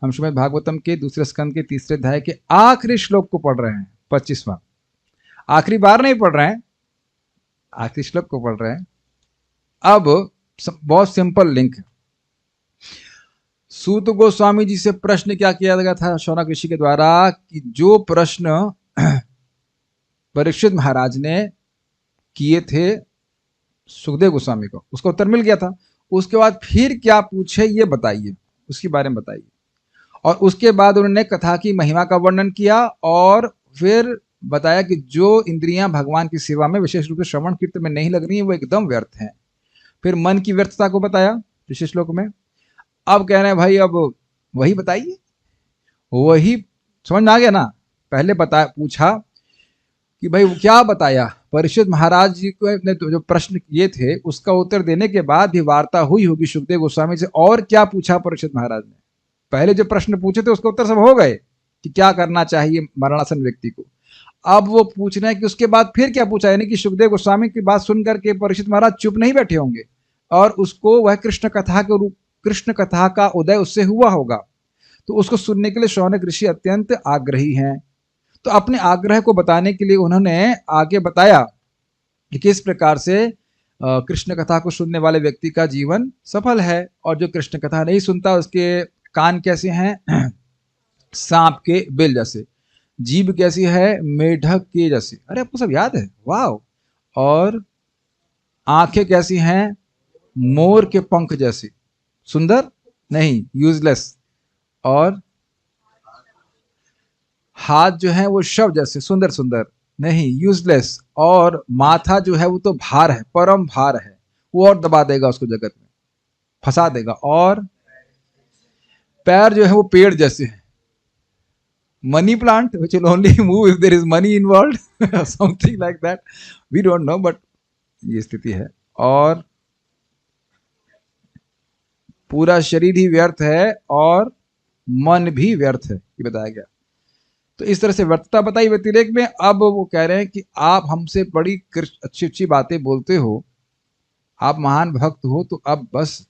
हम श्रीमद् भागवतम के दूसरे स्कंद के तीसरे अध्याय के आखिरी श्लोक को पढ़ रहे हैं, 25वां। आखिरी बार नहीं पढ़ रहे हैं, आखिरी श्लोक को पढ़ रहे हैं। अब बहुत सिंपल लिंक है। सूत गोस्वामी जी से प्रश्न क्या किया गया था शौनक ऋषि के द्वारा कि जो प्रश्न परीक्षित महाराज ने किए थे सुखदेव गोस्वामी को, उसका उत्तर मिल गया था। उसके बाद फिर क्या पूछे ये बताइए, उसके बारे में बताइए। और उसके बाद उन्होंने कथा की महिमा का वर्णन किया और फिर बताया कि जो इंद्रियां भगवान की सेवा में विशेष रूप से श्रवण कीर्तन में नहीं लग रही हैं वो एकदम व्यर्थ हैं। फिर मन की व्यर्थता को बताया विशेष श्लोक में। अब कह रहे हैं भाई अब वही बताइए, वही समझ में आ गया ना। पहले पूछा कि भाई क्या बताया। परीक्षित महाराज जी को ने तो जो प्रश्न किए थे उसका उत्तर देने के बाद भी वार्ता हुई होगी सुखदेव गोस्वामी से, और क्या पूछा परीक्षित महाराज ने। पहले जो प्रश्न पूछे थे उसका उत्तर सब हो गए कि क्या करना चाहिए मरणासन व्यक्ति को। अब वो पूछ रहे हैं कि उसके बाद फिर क्या पूछा, यानी कि सुखदेव गोस्वामी की बात सुनकर के परीक्षित महाराज चुप नहीं बैठे होंगे और उसको वह कृष्ण कथा के रूप, कृष्ण कथा का उदय उससे हुआ होगा, तो उसको सुनने के लिए शौनक ऋषि अत्यंत आग्रही हैं। तो अपने आग्रह को बताने के लिए उन्होंने आगे बताया कि किस प्रकार से कृष्ण कथा को सुनने वाले व्यक्ति का जीवन सफल है, और जो कृष्ण कथा नहीं सुनता उसके कान कैसे हैं, सांप के बिल जैसे, जीभ कैसी है, मेढक के जैसे। अरे आपको सब याद है, वाह। और आंखें कैसी हैं, मोर के पंख जैसी, सुंदर नहीं, यूजलेस। और हाथ जो है वो शव जैसे, सुंदर सुंदर नहीं, यूजलेस। और माथा जो है वो तो भार है, परम भार है, वो और दबा देगा उसको, जगत में फंसा देगा। और पैर जो है वो पेड़ जैसे है, money plant which will only move if there is money involved, something like that, we don't know, but ये स्थिति है। और पूरा शरीर ही व्यर्थ है और मन भी व्यर्थ है, ये बताया गया। तो इस तरह से व्यर्थता बताई व्यतिरेक में। अब वो कह रहे हैं कि आप हमसे बड़ी अच्छी अच्छी बातें बोलते हो, आप महान भक्त हो, तो अब बस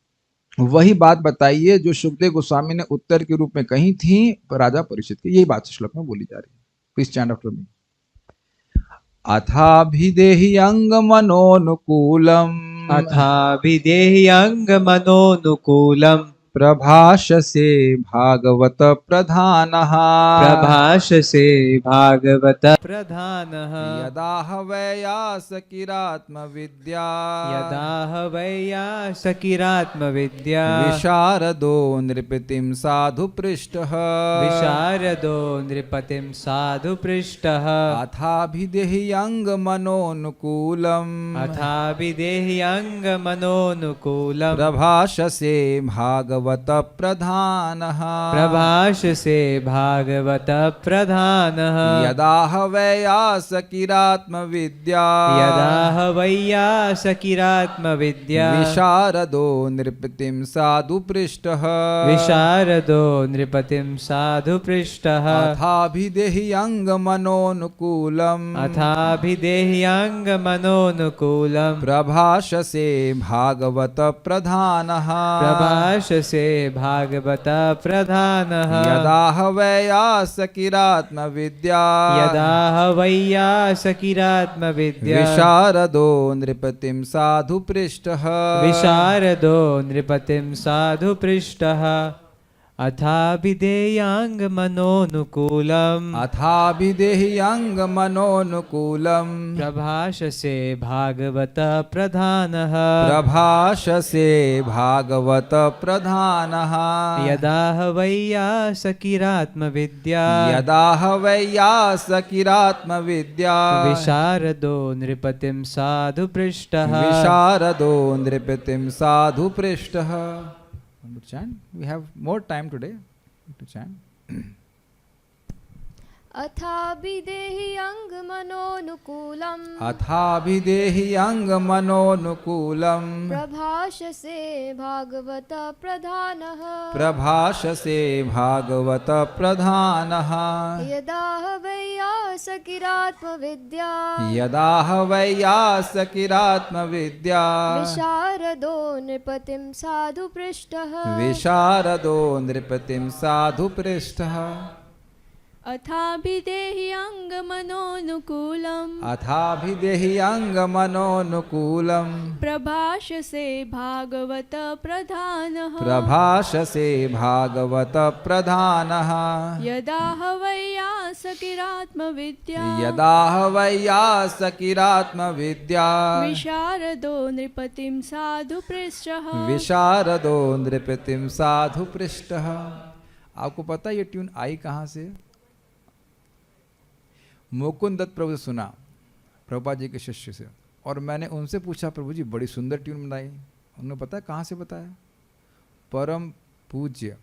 वही बात बताइए जो सुखदेव गोस्वामी ने उत्तर के रूप में कही थी राजा परीक्षित की। यही बात श्लोक में बोली जा रही है। Please stand after me. अथाभिदेहि अंग मनोनुकूलम, अथाभिदेहि अंग मनोनुकूलम, प्रभाषसे भागवत प्रधानः, प्रभाषसे भागवत प्रधानः। यदा वैयासकिरात्म विद्या, यदा वैयासकिरात्म विद्या, विशारदो नृपतिं साधु पृष्ठः, विशारदो नृपतिं साधु पृष्ठः। अथाभिदेहि अंग मनोनुकूलम, अथाभिदेहि अंग मनोनुकूलम, प्रभाषसे भागवत प्रधानः, प्रभाषसे भागवत प्रधानः। यदा वैयासकिरात्म विद्या, यदा वैयासकिरात्म विद्या, विशारदो नृपतिं साधु पृष्ठः, विशारदो नृपतिं साधु पृष्ठः। अथाभिदेहि अंग मनोनुकूलम, अथाभिदेहि अंग मनोनुकूलम, प्रभाषसे भागवत प्रधानः, प्रभाषसे भागवत प्रधानः। यदा वैयासकिरात्म विद्या, यदा वैयासकिरात्म विद्या, विशारदो नृपतिं साधु पृष्ठः, विशारदो नृपतिं साधु पृष्ठः। अथाभिदेयांग मनोनुकूलम, अथाभिदेहि अंग मनोनुकूलम, प्रभाषसे भागवत प्रधानः, प्रभाषसे भागवत प्रधानः। यदा वैयासकिरात्म विद्या, यदा वैयासकिरात्म विद्या, विशारदो नृपतिं साधु पृष्ठः, विशारदो नृपतिं साधु पृष्ठः। We have more time today to chant. अथाभिदेहि अंग मनोनुकूलम, अथाभिदेहि अंग मनोनुकूलम, प्रभाषसे भागवत प्रधानः, प्रभाषसे भागवत प्रधानः। यदा वैयासकिरात्म सकिरात्मविद्या यदा हवैयासकिरात्मविद्या विशारदो नृपतिं साधु पृष्टः विशारदो नृपतिं साधु पृष्ठः अथाभिदेहि अङ्गमनोनुकूलम् अथाभिदेहि अङ्गमनोनुकूलम् प्रभाषसे भागवत प्रधानः प्रभाषसे भागवत प्रधानः यदा हवैयासकिरात्मविद्या यदा हवैयासकिरात्मविद्या विशारदो नृपतिं साधु पृष्टः विशारदो नृपतिं साधु पृष्ठः। आपको पता है ये ट्यून आई कहाँ से? मुकुंद दत्त प्रभु से सुना, प्रभुपाद जी के शिष्य से, और मैंने उनसे पूछा प्रभु जी बड़ी सुंदर ट्यून बनाई। उन्होंने पता है कहाँ से बताया? परम पूज्य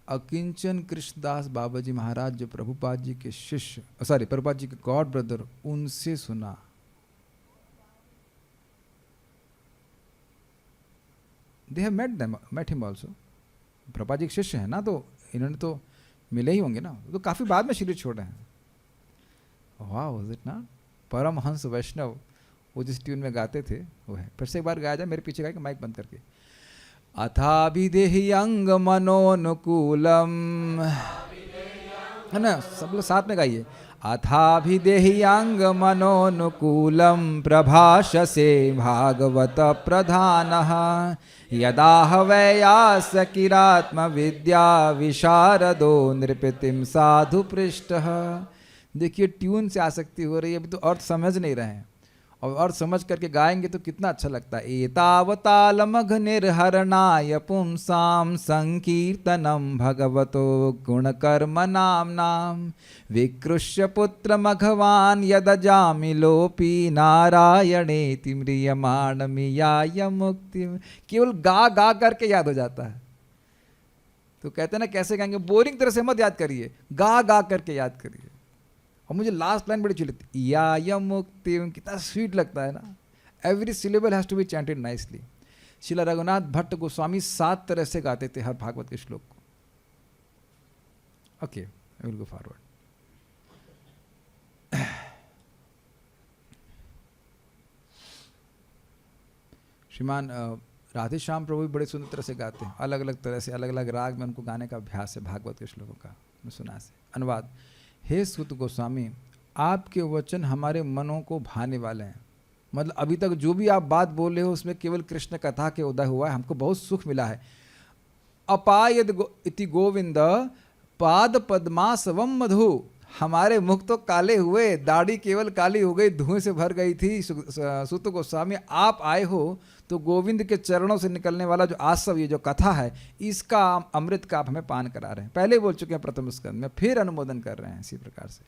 अकिंचन कृष्णदास बाबा जी महाराज जो प्रभुपाद जी के शिष्य, सॉरी प्रभुपाद जी के गॉड ब्रदर, उनसे सुना। They have met him also. Prabhupada ji के शिष्य है ना, तो इन्होंने तो मिले ही होंगे ना, तो काफी बाद में शरीर छोड़े हैं। वाह, वाज इट ना? परमहंस वैष्णव वो जिस ट्यून में गाते थे वो है। फिर से एक बार गाया जाए, मेरे पीछे गाए, माइक बंद करके। अथाभिदेहि अंग मनोनुकूलम, है ना, सब लोग साथ में गाइए। अथाभिदेहि अंग मनोनुकूलम प्रभाषसे भागवत प्रधानः यदा हवैयासकिरात्मविद्या विशारदो नृपतिं साधु पृष्ठः। देखिए ट्यून से आसक्ति हो रही है, अभी तो अर्थ समझ नहीं रहे हैं, और अर्थ समझ करके गाएंगे तो कितना अच्छा लगता है। एतावतालमघ निर्हरणाय पुंसां संकीर्तनं भगवतो गुणकर्म नाम्नां विकृष्य पुत्रमघवान् यदजामिलोऽपि नारायणेति म्रियमाणमियाय मुक्तिम्। केवल गा गा करके याद हो जाता है। तो कहते हैं ना कैसे गाएंगे, बोरिंग तरह से मत याद करिए, गा गा करके याद करिए। और मुझे लास्ट लाइन बड़ी अच्छी लगती, या मुक्ति, कितना स्वीट लगता है ना। Every syllable has to be chanted nicely. Srila Raghunath Bhatt Goswami 7 तरह से गाते थे हर भागवत के श्लोक को। Okay, I will go forward. श्रीमान राधे श्याम प्रभु भी बड़े सुंदर तरह से गाते हैं, अलग अलग तरह से, अलग अलग राग में उनको गाने का अभ्यास है भागवत के श्लोकों का। मैं सुना से अनुवाद। हे सुत गोस्वामी, आपके वचन हमारे मनों को भाने वाले हैं। मतलब अभी तक जो भी आप बात बोल रहे हो उसमें केवल कृष्ण कथा के उदय हुआ है, हमको बहुत सुख मिला है। अपायद इति गोविंद पाद पद्मासवम मधु। हमारे मुख तो काले हुए, दाढ़ी केवल काली हो गई, धुएं से भर गई थी। सुत गोस्वामी आप आए हो तो गोविंद के चरणों से निकलने वाला जो आसव, ये जो कथा है, इसका अमृत का आप हमें पान करा रहे हैं। पहले बोल चुके हैं प्रथम स्कंद में, फिर अनुमोदन कर रहे हैं इसी प्रकार से।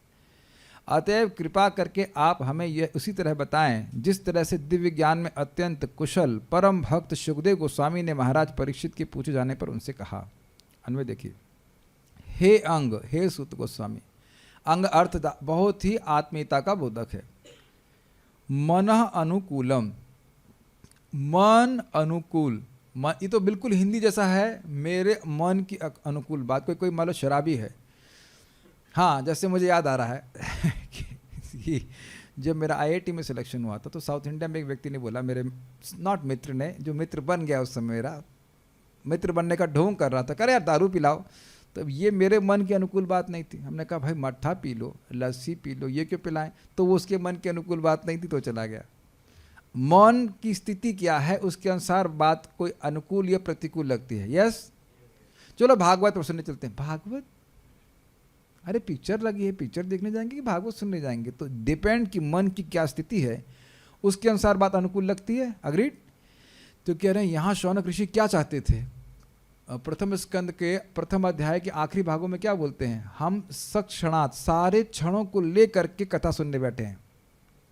अतएव कृपा करके आप हमें यह उसी तरह बताएं जिस तरह से दिव्य ज्ञान में अत्यंत कुशल परम भक्त सुखदेव गोस्वामी ने महाराज परीक्षित के पूछे जाने पर उनसे कहा। अन्वय देखिए। हे अंग, हे सुत गोस्वामी। अंग अर्थ बहुत ही आत्मीयता का बोधक है। मनः अनुकूलम, मन अनुकूल, ये तो बिल्कुल हिंदी जैसा है, मेरे मन की अनुकूल बात। कोई मान लो शराबी है, हाँ, जैसे मुझे याद आ रहा है कि जब मेरा आईआईटी में सिलेक्शन हुआ था तो साउथ इंडिया में एक व्यक्ति ने बोला, मेरे नॉट मित्र ने, जो मित्र बन गया उस समय, मेरा मित्र बनने का ढोंग कर रहा था, करे यार दारू पिलाओ। तो ये मेरे मन के अनुकूल बात नहीं थी। हमने कहा भाई मट्ठा पी लो, लस्सी पी लो, ये क्यों पिलाएं? तो वो उसके मन के अनुकूल बात नहीं थी, तो चला गया। मन की स्थिति क्या है उसके अनुसार बात कोई अनुकूल या प्रतिकूल लगती है। यस, चलो भागवत पर सुनने चलते हैं। भागवत, अरे पिक्चर लगी है, पिक्चर देखने जाएंगे कि भागवत सुनने जाएंगे? तो डिपेंड कि मन की क्या स्थिति है उसके अनुसार बात अनुकूल लगती है। अग्रीड? तो कह रहे हैं यहाँ शौनक ऋषि क्या चाहते थे? प्रथम स्कंद के प्रथम अध्याय के आखिरी भागों में क्या बोलते हैं? हम सक्षणात, सारे क्षणों को लेकर के कथा सुनने बैठे हैं।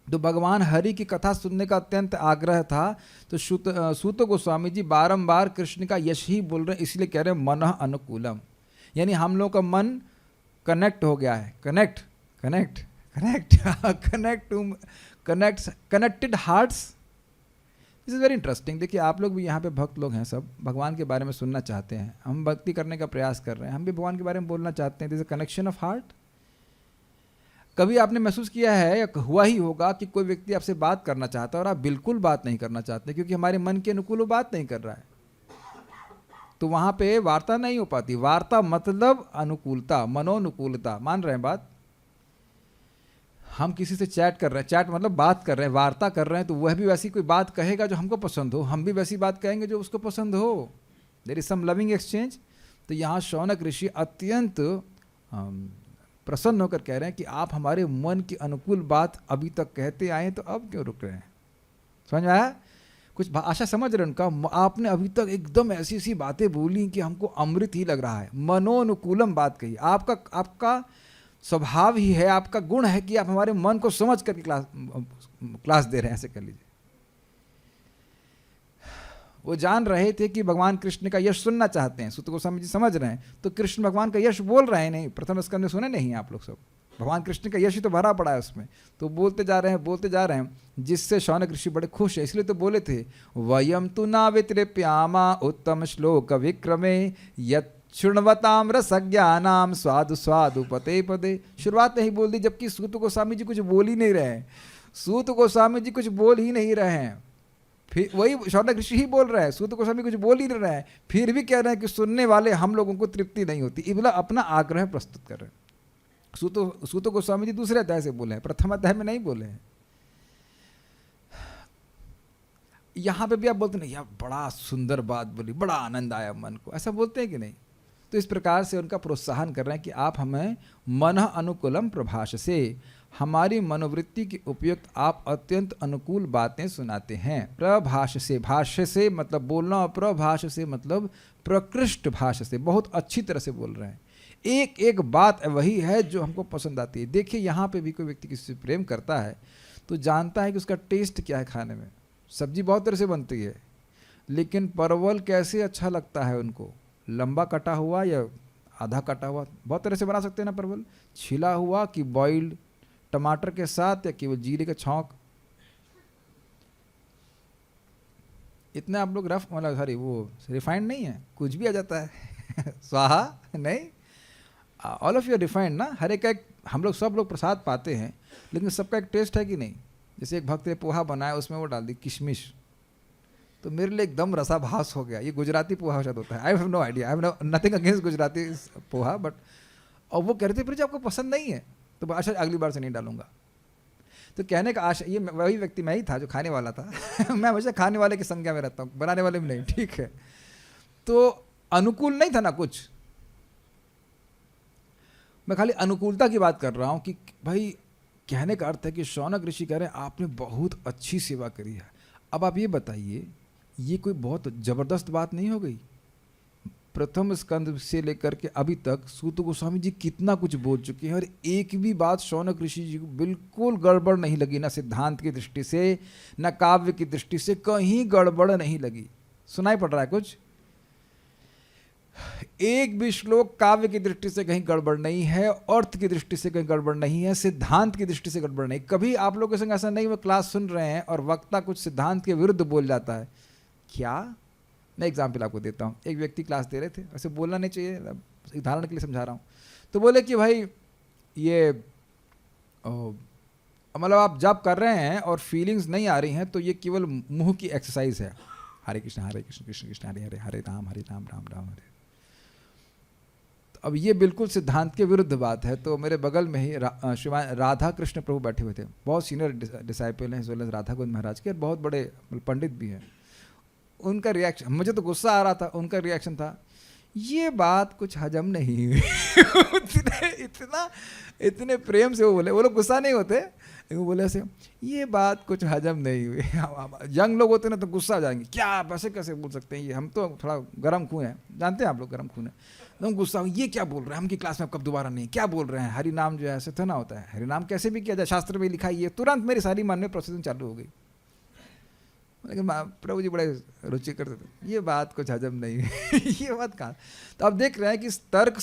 तो भगवान हरि की कथा सुनने का अत्यंत आग्रह था। तो सूत गोस्वामी जी बारंबार कृष्ण का यश ही बोल रहे हैं, इसलिए कह रहे हैं मनः अनुकूलम, यानी हम लोग का मन कनेक्ट हो गया है। Connected hearts. This is very interesting. देखिए आप लोग भी यहाँ पे भक्त लोग हैं, सब भगवान के बारे में सुनना चाहते हैं, हम भक्ति करने का प्रयास कर रहे हैं, हम भी भगवान के बारे में बोलना चाहते हैं। This is a connection of heart. कभी आपने महसूस किया है या हुआ ही होगा कि कोई व्यक्ति आपसे बात करना चाहता है और आप बिल्कुल बात नहीं करना चाहते क्योंकि हमारे मन के अनुकूल वो बात नहीं कर रहा है, तो वहां पे वार्ता नहीं हो पाती। वार्ता मतलब अनुकूलता, मनोनुकूलता। मान रहे हैं बात? हम किसी से चैट कर रहे हैं, चैट मतलब बात कर रहे हैं, वार्ता कर रहे हैं, तो वह भी वैसी कोई बात कहेगा जो हमको पसंद हो, हम भी वैसी बात कहेंगे जो उसको पसंद हो। There is some loving exchange. तो यहाँ शौनक ऋषि अत्यंत प्रसन्न होकर कह रहे हैं कि आप हमारे मन की अनुकूल बात अभी तक कहते आए, तो अब क्यों रुक रहे हैं? समझ में आया? कुछ आशा समझ रहे हैं उनका? आपने अभी तक एकदम ऐसी ऐसी बातें बोली कि हमको अमृत ही लग रहा है, मनोनुकूलम बात कही। आपका स्वभाव ही है, आपका गुण है कि आप हमारे मन को समझ करके क्लास दे रहे हैं, ऐसे कर लीजिए। वो जान रहे थे कि भगवान कृष्ण का यश सुनना चाहते हैं, सूत गोस्वामी जी समझ रहे हैं, तो कृष्ण भगवान का यश बोल रहे हैं। नहीं, प्रथम स्कंद में सुने नहीं आप लोग सब? भगवान कृष्ण का यश ही तो भरा पड़ा है उसमें, तो बोलते जा रहे हैं, जिससे शौनक ऋषि बड़े खुश है। इसलिए तो बोले थे, वयम तु नावित्रेप्यामा उत्तम श्लोक विक्रमे यत् शृण्वताम रसज्ञानाम स्वादु स्वादु पते पदे। शुरुआत नहीं बोल दी, जबकि सूत गोस्वामी जी कुछ बोल ही नहीं रहे हैं। सूत गोस्वामी जी कुछ बोल ही नहीं रहे हैं, फिर वही शौनक ऋषि ही बोल रहे हैं, सूत गोस्वामी कुछ बोल ही नहीं रहे हैं, फिर भी कह रहे हैं कि सुनने वाले हम लोगों को तृप्ति नहीं होती। इबला अपना आग्रह प्रस्तुत कर रहे हैं। सूत गोस्वामी जी दूसरे अध्याय से बोले हैं, प्रथम अध्याय में नहीं बोले हैं। यहां पे भी आप बोलते नहीं, यार बड़ा सुंदर बात बोली, बड़ा आनंद आया मन को, ऐसा बोलते हैं कि नहीं? तो इस प्रकार से उनका प्रोत्साहन कर रहे हैं कि आप हमें मन अनुकूलम प्रभाष से, हमारी मनोवृत्ति के उपयुक्त आप अत्यंत अनुकूल बातें सुनाते हैं। प्रभाष से, भाष्य से मतलब बोलना, और प्रभाष से मतलब प्रकृष्ट भाष्य से, बहुत अच्छी तरह से बोल रहे हैं। एक एक बात वही है जो हमको पसंद आती है। देखिए यहाँ पे भी कोई व्यक्ति किसी से प्रेम करता है तो जानता है कि उसका टेस्ट क्या है खाने में। सब्जी बहुत तरह से बनती है, लेकिन परवल कैसे अच्छा लगता है उनको, लंबा कटा हुआ या आधा कटा हुआ, बहुत तरह से बना सकते हैं ना परवल, छिला हुआ कि बॉइल्ड टमाटर के साथ या केवल जीरे का छौंक। इतना आप लोग रफ मतलब सॉरी वो रिफाइंड नहीं है, कुछ भी आ जाता है स्वाहा नहीं, ऑल ऑफ यू रिफाइंड ना। हर एक हम लोग सब लोग प्रसाद पाते हैं, लेकिन सबका एक टेस्ट है कि नहीं। जैसे एक भक्त ने पोहा बनाया, उसमें वो डाल दी किशमिश, तो मेरे लिए एकदम रसाभास हो गया। ये गुजराती पोहा शायद होता है, I have no idea, I have nothing against Gujarati poha, but और वो कह रहे थे फिर आपको पसंद नहीं है तो अच्छा अगली बार से नहीं डालूंगा। तो कहने का आशा, ये वही व्यक्ति मैं ही था जो खाने वाला था मैं हमेशा खाने वाले की संज्ञा में रहता हूँ, बनाने वाले में नहीं, ठीक है। तो अनुकूल नहीं था ना कुछ, मैं खाली अनुकूलता की बात कर रहा हूँ कि भाई कहने का अर्थ है कि शौनक ऋषि कह रहे हैं आपने बहुत अच्छी सेवा करी है। अब आप ये बताइए, ये कोई बहुत जबरदस्त बात नहीं हो गई? प्रथम स्कंद से लेकर के अभी तक सूत गोस्वामी जी कितना कुछ बोल चुके हैं, और एक भी बात शौनक ऋषि जी को बिल्कुल गड़बड़ नहीं लगी, ना सिद्धांत की दृष्टि से ना काव्य की दृष्टि से, कहीं गड़बड़ नहीं लगी। सुनाई पड़ रहा है कुछ? एक भी श्लोक काव्य की दृष्टि से कहीं गड़बड़ नहीं है, अर्थ की दृष्टि से कहीं गड़बड़ नहीं है, सिद्धांत की दृष्टि से गड़बड़ नहीं। कभी आप लोगों के संग ऐसा नहीं, वो क्लास सुन रहे हैं और वक्ता कुछ सिद्धांत के विरुद्ध बोल जाता है क्या? मैं एग्जाम्पल आपको देता हूँ। एक व्यक्ति क्लास दे रहे थे, ऐसे बोलना नहीं चाहिए, उदाहरण के लिए समझा रहा हूँ। तो बोले कि भाई ये मतलब आप जब कर रहे हैं और फीलिंग्स नहीं आ रही हैं तो ये केवल मुंह की एक्सरसाइज है। हरे कृष्ण कृष्ण कृष्ण हरे हरे, हरे राम राम राम हरे। अब ये बिल्कुल सिद्धांत के विरुद्ध बात है। तो मेरे बगल में ही श्रीमान राधा कृष्ण प्रभु बैठे हुए थे, बहुत सीनियर डिसाइपल हैं एज राधा गोविंद महाराज के, बहुत बड़े पंडित भी हैं। उनका रिएक्शन, मुझे तो गुस्सा आ रहा था, उनका रिएक्शन था ये बात कुछ हजम नहीं हुई इतने प्रेम से वो बोले, वो लोग गुस्सा नहीं होते, वो बोले ऐसे ये बात कुछ हजम नहीं हुई। यंग लोग होते ना तो गुस्सा आ जाएंगे, क्या वैसे कैसे बोल सकते हैं, ये हम तो थोड़ा गर्म खून है, जानते हैं आप लोग गर्म खून है, तो गुस्सा ये क्या बोल रहे हैं, हम की क्लास में कब दोबारा नहीं, क्या बोल रहे हैं, हरि नाम जो है ऐसे थोड़ा होता है, हरि नाम कैसे भी किया जाए, शास्त्र में लिखा, ये तुरंत मेरी सारी मन में प्रोसेसिंग चालू हो गई। लेकिन प्रभु जी बड़े रुचि करते थे, ये बात कुछ हजम नहीं ये बात कहाँ। तो अब देख रहे हैं कि तर्क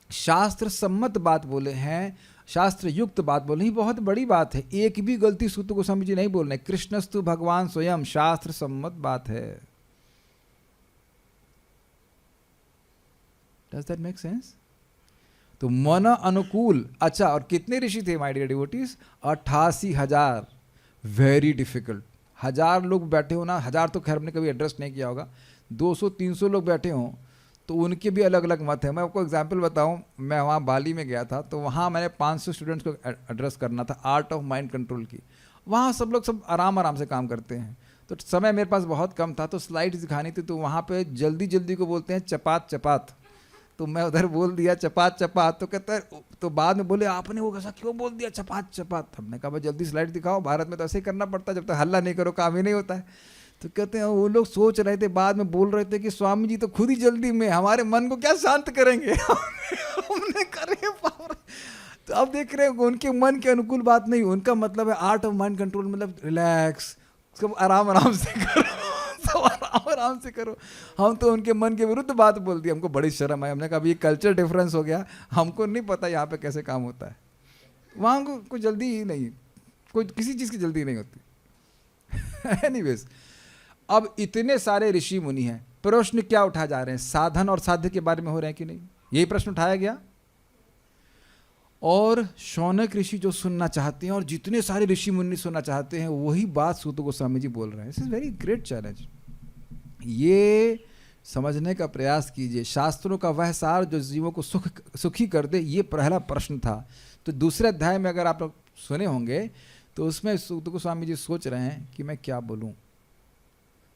शास्त्र सम्मत बात बोले हैं, शास्त्र युक्त बात बोले, ही बहुत बड़ी बात है। एक भी गलती सूत गोस्वामी जी नहीं बोल रहे, कृष्णस्तु भगवान स्वयं, शास्त्र सम्मत बात है। Does that make sense? तो मन अनुकूल। अच्छा, और कितने ऋषि थे my dear devotees? 88,000। Very difficult. 1000 लोग बैठे हो ना, 1000 तो खैर हमने कभी एड्रेस नहीं किया होगा, 200-300 लोग बैठे हों तो उनके भी अलग अलग मत है। मैं आपको एग्जांपल बताऊं, मैं वहाँ बाली में गया था तो वहाँ मैंने 500 स्टूडेंट्स को एड्रेस करना था आर्ट ऑफ माइंड कंट्रोल की। वहाँ सब लोग सब आराम आराम से काम करते हैं, तो समय मेरे पास बहुत कम था, तो स्लाइड्स दिखानी थी, तो वहाँ पे जल्दी जल्दी को बोलते हैं चपात चपात। तो मैं उधर बोल दिया चपात चपात, तो कहता है, तो बाद में बोले आपने वो कैसा क्यों बोल दिया चपात चपात? हमने कहा भाई जल्दी स्लाइड दिखाओ, भारत में तो ऐसे ही करना पड़ता है, जब तक हल्ला नहीं करो काम ही नहीं होता है। तो कहते हैं वो लोग सोच रहे थे, बाद में बोल रहे थे कि स्वामी जी तो खुद ही जल्दी में, हमारे मन को क्या शांत करेंगे। हमने करे पावर। तो अब देख रहे हैं उनके मन के अनुकूल बात नहीं, उनका मतलब है आर्ट ऑफ माइंड कंट्रोल, मतलब रिलैक्स, सब आराम आराम से करो, सब आराम आराम से करो। हम तो उनके मन के विरुद्ध बात बोल दी, हमको बड़ी शर्म आई। हमने कहा ये कल्चर डिफरेंस हो गया, हमको नहीं पता यहाँ पे कैसे काम होता है। वहाँ को कोई जल्दी ही नहीं, कोई किसी चीज़ की जल्दी नहीं होती। एनीवेज, अब इतने सारे ऋषि मुनि हैं, प्रश्न क्या उठा जा रहे हैं? साधन और साध्य के बारे में हो रहे हैं कि नहीं, यही प्रश्न उठाया गया। और शौनक ऋषि जो सुनना चाहते हैं और जितने सारे ऋषि मुनि सुनना चाहते हैं, वही बात सूत गोस्वामी जी बोल रहे हैं। This is very great challenge. ये समझने का प्रयास कीजिए, शास्त्रों का वह सार जो जीवों को सुखी कर दे, ये पहला प्रश्न था। तो दूसरे अध्याय में अगर आप लोग सुने होंगे तो उसमें सूत गोस्वामी जी सोच रहे हैं कि मैं क्या बोलूं,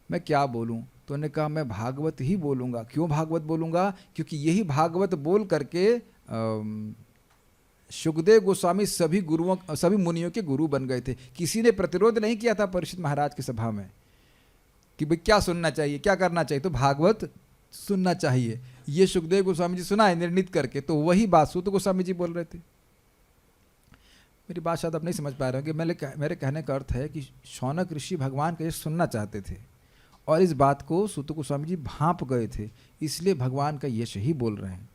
मैं क्या बोलूं। तो उन्होंने कहा मैं भागवत ही बोलूंगा। क्यों भागवत बोलूंगा? क्योंकि यही भागवत बोल करके सुखदेव गोस्वामी सभी गुरुओं, सभी मुनियों के गुरु बन गए थे। किसी ने प्रतिरोध नहीं किया था परीक्षित महाराज की सभा में कि भाई क्या सुनना चाहिए, क्या करना चाहिए, तो भागवत सुनना चाहिए। ये सुखदेव गोस्वामी जी सुनाए निर्णित करके, तो वही बात सूत गोस्वामी जी बोल रहे थे। मेरी बात शायद आप नहीं समझ पा रहे हो कि मेरे कहने का अर्थ है कि शौनक ऋषि भगवान का ये सुनना चाहते थे और इस बात को सूत गोस्वामी जी भांप गए थे, इसलिए भगवान का यश ही बोल रहे हैं।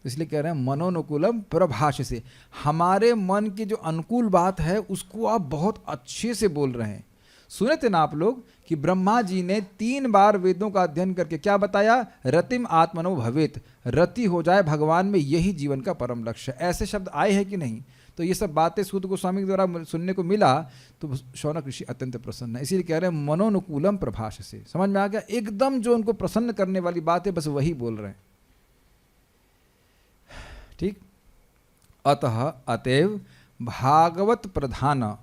तो इसलिए कह रहे हैं मनोनुकूलम प्रभाष से, हमारे मन की जो अनुकूल बात है उसको आप बहुत अच्छे से बोल रहे हैं। सुने थे ना आप लोग कि ब्रह्मा जी ने 3 बार वेदों का अध्ययन करके क्या बताया? रतिम आत्मनो भवेत, रति हो जाए भगवान में, यही जीवन का परम लक्ष्य। ऐसे शब्द आए हैं कि नहीं? तो ये सब बातें सूत गोस्वामी के द्वारा सुनने को मिला, तो शौनक ऋषि अत्यंत प्रसन्न है। इसीलिए कह रहे हैं मनोनुकूलम प्रभाष से। समझ में आ गया? एकदम जो उनको प्रसन्न करने वाली बात है बस वही बोल रहे हैं। ठीक। अतः अतएव भागवत प्रधान,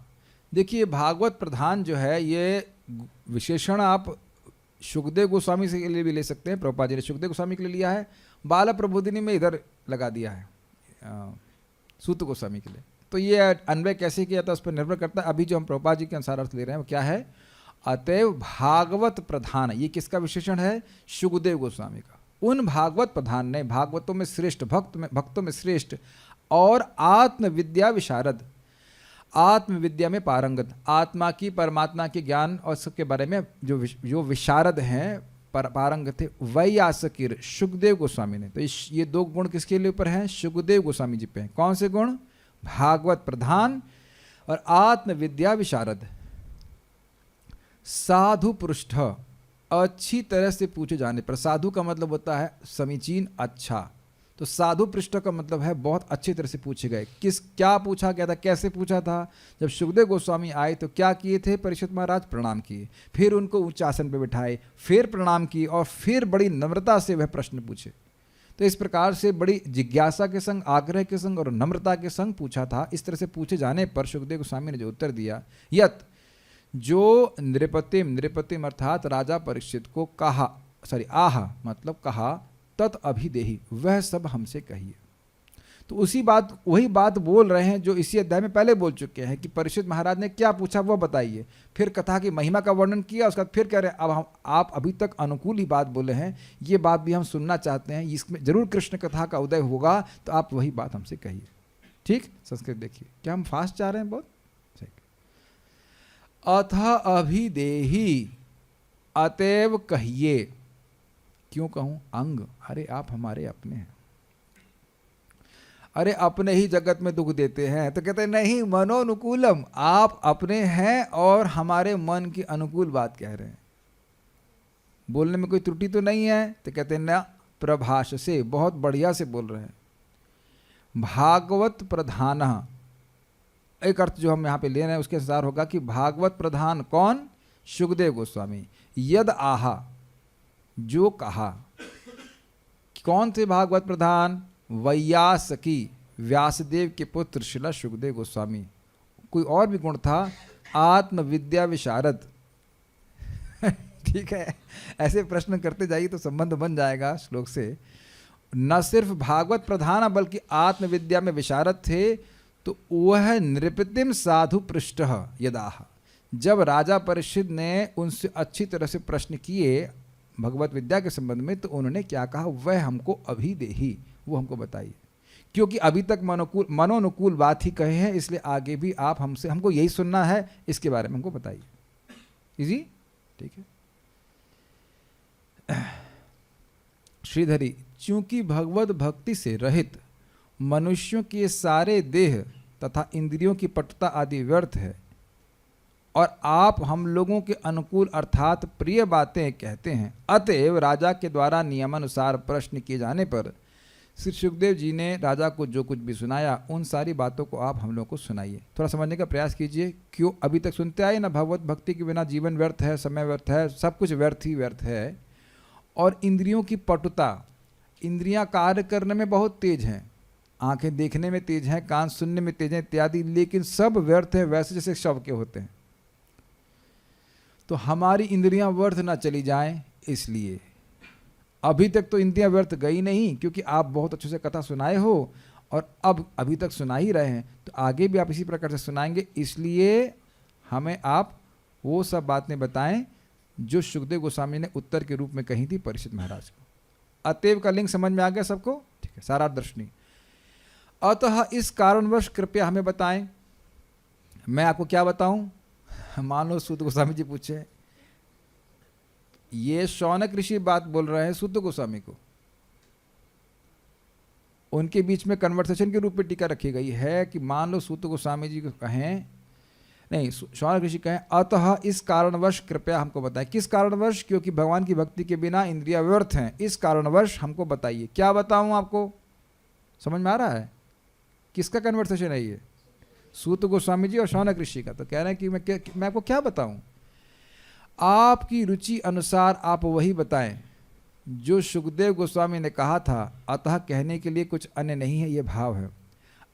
देखिए भागवत प्रधान जो है ये विशेषण आप सुखदेव गोस्वामी से के लिए भी ले सकते हैं। प्रभुपाद जी ने सुखदेव गोस्वामी के लिए लिया है, बाला प्रबोधिनी में इधर लगा दिया है सूत गोस्वामी के लिए। तो ये अन्वय कैसे किया था उस पर निर्भर करता है। अभी जो हम प्रभुपाद जी के अनुसार अर्थ ले रहे हैं वो क्या है? अतएव भागवत प्रधान, ये किसका विशेषण है? सुखदेव गोस्वामी का। उन भागवत प्रधान ने, भागवतों में श्रेष्ठ, भक्तों में श्रेष्ठ और आत्मविद्या विशारद, आत्मविद्या में पारंगत, आत्मा की परमात्मा के ज्ञान और सबके बारे में जो विशारद हैं, पारंगत थे, वैयासकीर सुखदेव गोस्वामी ने। तो ये 2 गुण किसके लिए ऊपर हैं? सुखदेव गोस्वामी जी पे हैं। कौन से गुण? भागवत प्रधान और आत्मविद्या विशारद। साधु पृष्ठ, अच्छी तरह से पूछे जाने पर। साधु का मतलब होता है समीचीन, अच्छा। तो साधु पृष्ठ का मतलब है बहुत अच्छी तरह से पूछे गए। क्या पूछा गया था, कैसे पूछा था? जब सुखदेव गोस्वामी आए तो क्या किए थे परीक्षित महाराज? प्रणाम किए, फिर उनको ऊंचे आसन पर बिठाए, फिर प्रणाम किए और फिर बड़ी नम्रता से वह प्रश्न पूछे। तो इस प्रकार से बड़ी जिज्ञासा के संग, आग्रह के संग और नम्रता के संग पूछा था। इस तरह से पूछे जाने पर सुखदेव गोस्वामी ने जो उत्तर दिया, यत जो नृपतिम अर्थात राजा परीक्षित को कहा, आह मतलब कहा, तत् अभिदेहि, वह सब हमसे कहिए। तो वही बात बोल रहे हैं जो इसी अध्याय में पहले बोल चुके हैं कि परीक्षित महाराज ने क्या पूछा वो बताइए। फिर कथा की महिमा का वर्णन किया, उसके बाद फिर कह रहे हैं अब आप अभी तक अनुकूल ही बात बोले हैं, ये बात भी हम सुनना चाहते हैं, इसमें जरूर कृष्ण कथा का उदय होगा, तो आप वही बात हमसे कहिए। ठीक, संस्कृत देखिए, क्या हम फास्ट जा रहे हैं बहुत? अथ अभिदेहि, अतएव कहिए। क्यों कहूं? अंग, अरे आप हमारे अपने हैं, अरे अपने ही जगत में दुख देते हैं। तो कहते हैं नहीं, मनोनुकूलम, आप अपने हैं और हमारे मन की अनुकूल बात कह रहे हैं, बोलने में कोई त्रुटि तो नहीं है? तो कहते हैं ना, प्रभाष से, बहुत बढ़िया से बोल रहे हैं। भागवत प्रधान, एक अर्थ जो हम यहाँ पे ले रहे हैं उसके अनुसार होगा कि भागवत प्रधान कौन? सुखदेव गोस्वामी। यद आहा, जो कहा। कौन थे भागवत प्रधान? वैयासकी, व्यासदेव के पुत्र श्रील सुखदेव गोस्वामी। कोई और भी गुण था? आत्मविद्या विशारद। ठीक है, ऐसे प्रश्न करते जाइए तो संबंध बन जाएगा श्लोक से। न सिर्फ भागवत प्रधान बल्कि आत्मविद्या में विशारद थे। तो वह नृपतिम साधु पृष्ठ यदाह, जब राजा परीक्षित ने उनसे अच्छी तरह से प्रश्न किए भगवत विद्या के संबंध में, तो उन्होंने क्या कहा? वह हमको अभी दे ही, वो हमको बताइए, क्योंकि अभी तक मनोनुकूल बात ही कहे हैं, इसलिए आगे भी आप हमको यही सुनना है, इसके बारे में हमको बताइए। इजी, ठीक है। श्रीधरी, चूंकि भगवत भक्ति से रहित मनुष्यों के सारे देह तथा इंद्रियों की पटुता आदि व्यर्थ है, और आप हम लोगों के अनुकूल अर्थात प्रिय बातें कहते हैं, अतएव राजा के द्वारा नियमानुसार प्रश्न किए जाने पर श्री सुखदेव जी ने राजा को जो कुछ भी सुनाया, उन सारी बातों को आप हम लोग को सुनाइए। थोड़ा समझने का प्रयास कीजिए। क्यों अभी तक सुनते आए ना, भगवत भक्ति के बिना जीवन व्यर्थ है, समय व्यर्थ है, सब कुछ व्यर्थ ही व्यर्थ है। और इंद्रियों की पटुता, इंद्रियां कार्य करने में बहुत तेज हैं, आंखें देखने में तेज हैं, कान सुनने में तेज हैं इत्यादि, लेकिन सब व्यर्थ है, वैसे जैसे शव के होते हैं। तो हमारी इंद्रियां व्यर्थ ना चली जाएं, इसलिए अभी तक तो इंद्रियां व्यर्थ गई नहीं, क्योंकि आप बहुत अच्छे से कथा सुनाए हो और अब अभी तक सुना ही रहे हैं, तो आगे भी आप इसी प्रकार से सुनाएंगे। इसलिए हमें आप वो सब बातें बताएं जो सुखदेव गोस्वामी ने उत्तर के रूप में कही थी परीक्षित महाराज को। अतएव का लिंग समझ में आ गया सबको? ठीक है, सारा दर्शनी। अतः इस कारणवश कृपया हमें बताएं। मैं आपको क्या बताऊं? मान लो सूत गोस्वामी जी पूछे, ये शौनक ऋषि बात बोल रहे हैं सूत गोस्वामी को, उनके बीच में कन्वर्सेशन के रूप में टीका रखी गई है कि मान लो सूत गोस्वामी जी को कहें, नहीं शौनक ऋषि कहें, अतः इस कारणवश कृपया हमको बताएं। किस कारणवश? क्योंकि भगवान की भक्ति के बिना इंद्रिया व्यर्थ हैं, इस कारणवश हमको बताइए। क्या बताऊं आपको? समझ में आ रहा है किसका कन्वर्सेशन है ये? सूत गोस्वामी जी और शौनक ऋषि का। तो कह रहे हैं कि मैं आपको क्या बताऊं? आपकी रुचि अनुसार आप वही बताएं जो सुखदेव गोस्वामी ने कहा था, अतः कहने के लिए कुछ अन्य नहीं है, ये भाव है।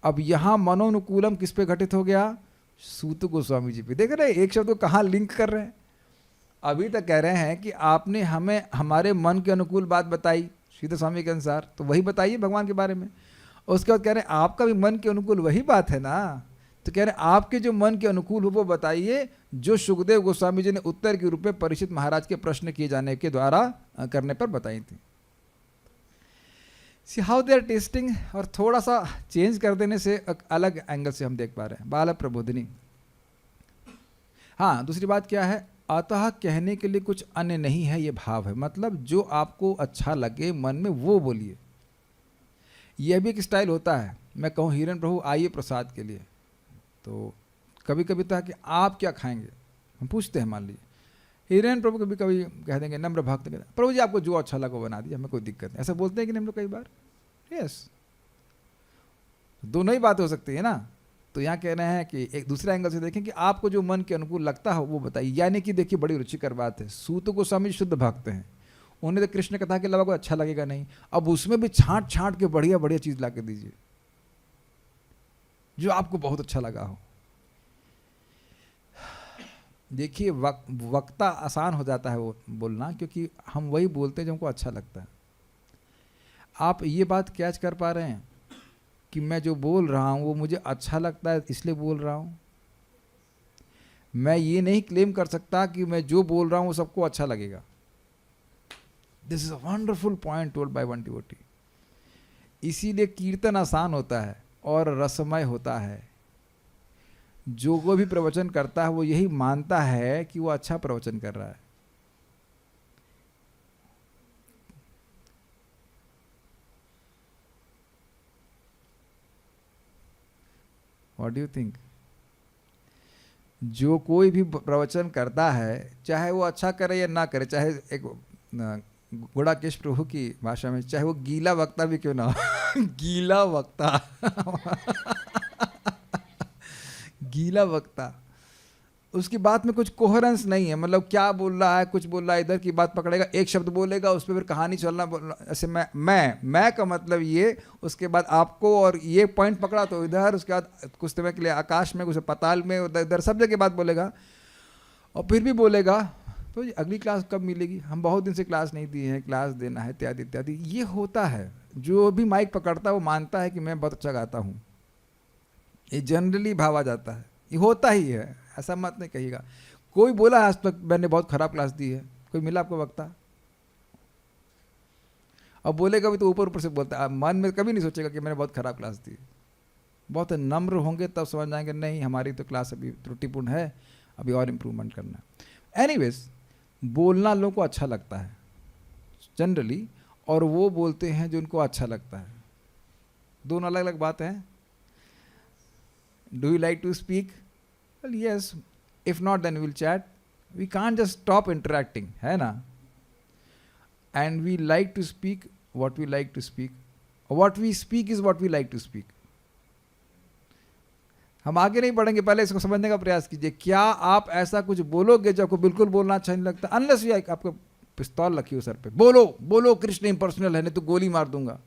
अब यहाँ मनोनुकूलम किस पे घटित हो गया? सूत गोस्वामी जी पे। देख रहे हैं एक शब्द को कहाँ लिंक कर रहे हैं। अभी तक कह रहे हैं कि आपने हमें हमारे मन के अनुकूल बात बताई सीता स्वामी के अनुसार, तो वही बताइए भगवान के बारे में। उसके बाद कह रहे हैं आपका भी मन के अनुकूल वही बात है ना, तो कह रहे हैं आपके जो मन के अनुकूल हो वो बताइए जो सुखदेव गोस्वामी जी ने उत्तर के रूप में परीक्षित महाराज के प्रश्न किए जाने के द्वारा करने पर बताई थी। See how they are testing, और थोड़ा सा चेंज कर देने से एक अलग एंगल से हम देख पा रहे हैं। बाल प्रबोधिनी। हाँ, दूसरी बात क्या है? अतः कहने के लिए कुछ अन्य नहीं है, ये भाव है। मतलब जो आपको अच्छा लगे मन में वो बोलिए। यह भी एक स्टाइल होता है। मैं कहूँ हिरण प्रभु आइए प्रसाद के लिए, तो कभी कभी तो है कि आप क्या खाएंगे, हम पूछते हैं। मान लीजिए हिरण प्रभु कभी कभी कह देंगे, नम्र भक्त प्रभु जी आपको जो अच्छा लगा वो बना दीजिए, हमें कोई दिक्कत नहीं। ऐसा बोलते हैं कि नहीं हम लोग कई बार? यस, दोनों ही बात हो सकती है ना। तो यहाँ कह रहे हैं कि एक दूसरा एंगल से देखें कि आपको जो मन के अनुकूल लगता हो वो बताइए। यानी कि देखिए बड़ी रुचिकर बात है, सूत गोस्वामी शुद्ध भक्त हैं, उन्हें तो कृष्ण कथा के अलावा कोई अच्छा लगेगा नहीं। अब उसमें भी छांट छांट के बढ़िया बढ़िया चीज़ ला के दीजिए जो आपको बहुत अच्छा लगा हो। देखिए वक्ता आसान हो जाता है वो बोलना, क्योंकि हम वही बोलते हैं जो हमको अच्छा लगता है। आप ये बात कैच कर पा रहे हैं कि मैं जो बोल रहा हूँ वो मुझे अच्छा लगता है इसलिए बोल रहा हूँ। मैं ये नहीं क्लेम कर सकता कि मैं जो बोल रहा हूँ वो सबको अच्छा लगेगा। This is a wonderful point told by one devotee. इसीलिए कीर्तन आसान होता है और रसमय होता है। जो कोई भी प्रवचन करता है वो यही मानता है कि वो अच्छा प्रवचन कर रहा है। What do you think? जो कोई भी प्रवचन करता है, चाहे वो अच्छा करे या ना करे, चाहे एक गुड़ाकेश प्रभु की भाषा में, चाहे वो गीला वक्ता भी क्यों ना हो गीला वक्ता गीला वक्ता, उसकी बात में कुछ कोहेरेंस नहीं है, मतलब क्या बोल रहा है, कुछ बोल रहा है, इधर की बात पकड़ेगा, एक शब्द बोलेगा, उस पर फिर कहानी चलना ऐसे मैं का मतलब ये, उसके बाद आपको और ये पॉइंट पकड़ा तो इधर, उसके बाद कुछ समय के लिए आकाश में, कुछ पाताल में, उधर इधर सब जगह बात बोलेगा, और फिर भी बोलेगा तो अगली क्लास कब मिलेगी, हम बहुत दिन से क्लास नहीं दी है, क्लास देना है, इत्यादि इत्यादि। ये होता है, जो भी माइक पकड़ता है वो मानता है कि मैं बहुत अच्छा गाता हूँ, ये जनरली भावा जाता है, ये होता ही है, ऐसा मत नहीं कहिएगा। कोई बोला आज तक मैंने बहुत खराब क्लास दी है, कोई मिला आपको वक्ता? अब बोलेगा भी तो ऊपर ऊपर से बोलता है, मन में कभी नहीं सोचेगा कि मैंने बहुत खराब क्लास दी। बहुत नम्र होंगे तब समझ जाएंगे नहीं हमारी तो क्लास अभी त्रुटिपूर्ण है, अभी और इम्प्रूवमेंट करना है। एनीवेज, बोलना लोगों को अच्छा लगता है जनरली, और वो बोलते हैं जो उनको अच्छा लगता है, दोनों अलग अलग बात है। Do you like to speak? Well, yes. If not, then we'll chat. We can't just stop interacting, है ना? And we like to speak what we like to speak. What we speak is what we like to speak. हम आगे नहीं बढ़ेंगे, पहले इसको समझने का प्रयास कीजिए। क्या आप ऐसा कुछ बोलोगे जो आपको बिल्कुल बोलना अच्छा नहीं लगता? अनलेस ये आपको पिस्तौल रखी हो सर पे, बोलो बोलो कृष्ण इम्पर्सनल है, नहीं तो गोली मार दूंगा,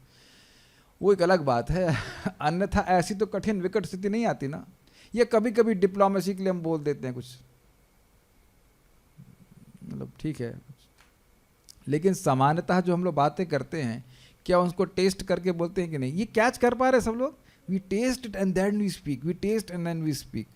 वो एक अलग बात है। अन्यथा ऐसी तो कठिन विकट स्थिति नहीं आती ना। ये कभी कभी डिप्लोमेसी के लिए हम बोल देते हैं कुछ, मतलब ठीक है, लेकिन सामान्यतः जो हम लोग बातें करते हैं, क्या उसको टेस्ट करके बोलते हैं कि नहीं? ये कैच कर पा रहे सब लोग? We test it and then we speak, we test and then we speak.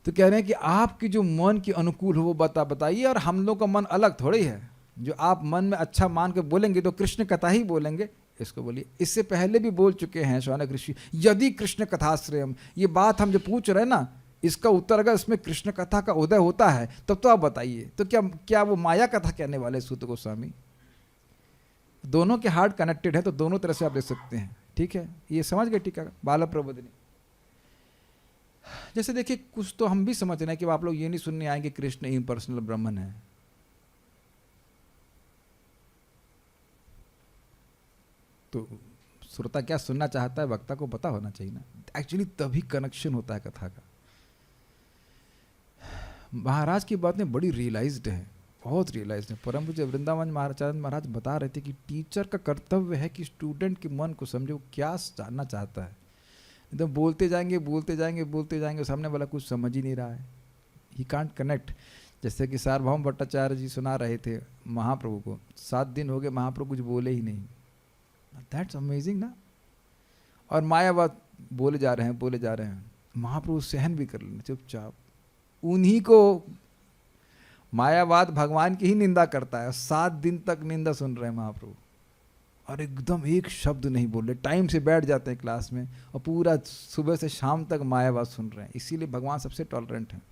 तो कह रहे हैं कि आपकी जो मन के अनुकूल हो वो बताइए, और हम लोग का मन अलग थोड़ी है। जो आप मन में अच्छा मान के बोलेंगे तो कृष्ण कथा ही बोलेंगे, इसको बोलिए। इससे पहले भी बोल चुके हैं शौनक ऋषि, यदि कृष्ण कथाश्रयम, ये बात हम जो पूछ रहे हैं ना, इसका उत्तर अगर इसमें कृष्ण कथा का उदय होता है तब तो आप बताइए। तो क्या वो माया कथा कहने वाले सूत गोस्वामी? दोनों के हार्ट कनेक्टेड है, तो दोनों तरह से आप देख सकते हैं, ठीक है? ये समझ गए टीका बाला प्रबोधिनी। जैसे देखिए, कुछ तो हम भी समझ रहे हैं कि आप लोग ये नहीं सुनने आएंगे कृष्ण इम्पर्सनल ब्रह्मन है। तो श्रोता क्या सुनना चाहता है, वक्ता को पता होना चाहिए ना। एक्चुअली तभी कनेक्शन होता है कथा का। महाराज की बातें बड़ी रियलाइज्ड है, बहुत रियलाइज्ड है। परम पूज्य वृंदावन महाराज बता रहे थे कि टीचर का कर्तव्य है कि स्टूडेंट के मन को समझे, वो क्या जानना चाहता है। एकदम बोलते जाएंगे, सामने वाला कुछ समझ ही नहीं रहा है, ही कांट कनेक्ट। जैसे कि सार्वभौम भट्टाचार्य जी सुना रहे थे महाप्रभु को, 7 दिन हो गए महाप्रभु कुछ बोले ही नहीं। दैट्स अमेजिंग ना। और मायावाद बोले जा रहे हैं, महाप्रभु सहन भी कर लेना चुपचाप। उन्हीं को मायावाद भगवान की ही निंदा करता है, 7 दिन तक निंदा सुन रहे हैं महाप्रभु, और एकदम एक शब्द नहीं बोल रहे, टाइम से बैठ जाते हैं क्लास में और पूरा सुबह से शाम तक मायावाद सुन रहे हैं। इसीलिए भगवान सबसे टॉलरेंट हैं।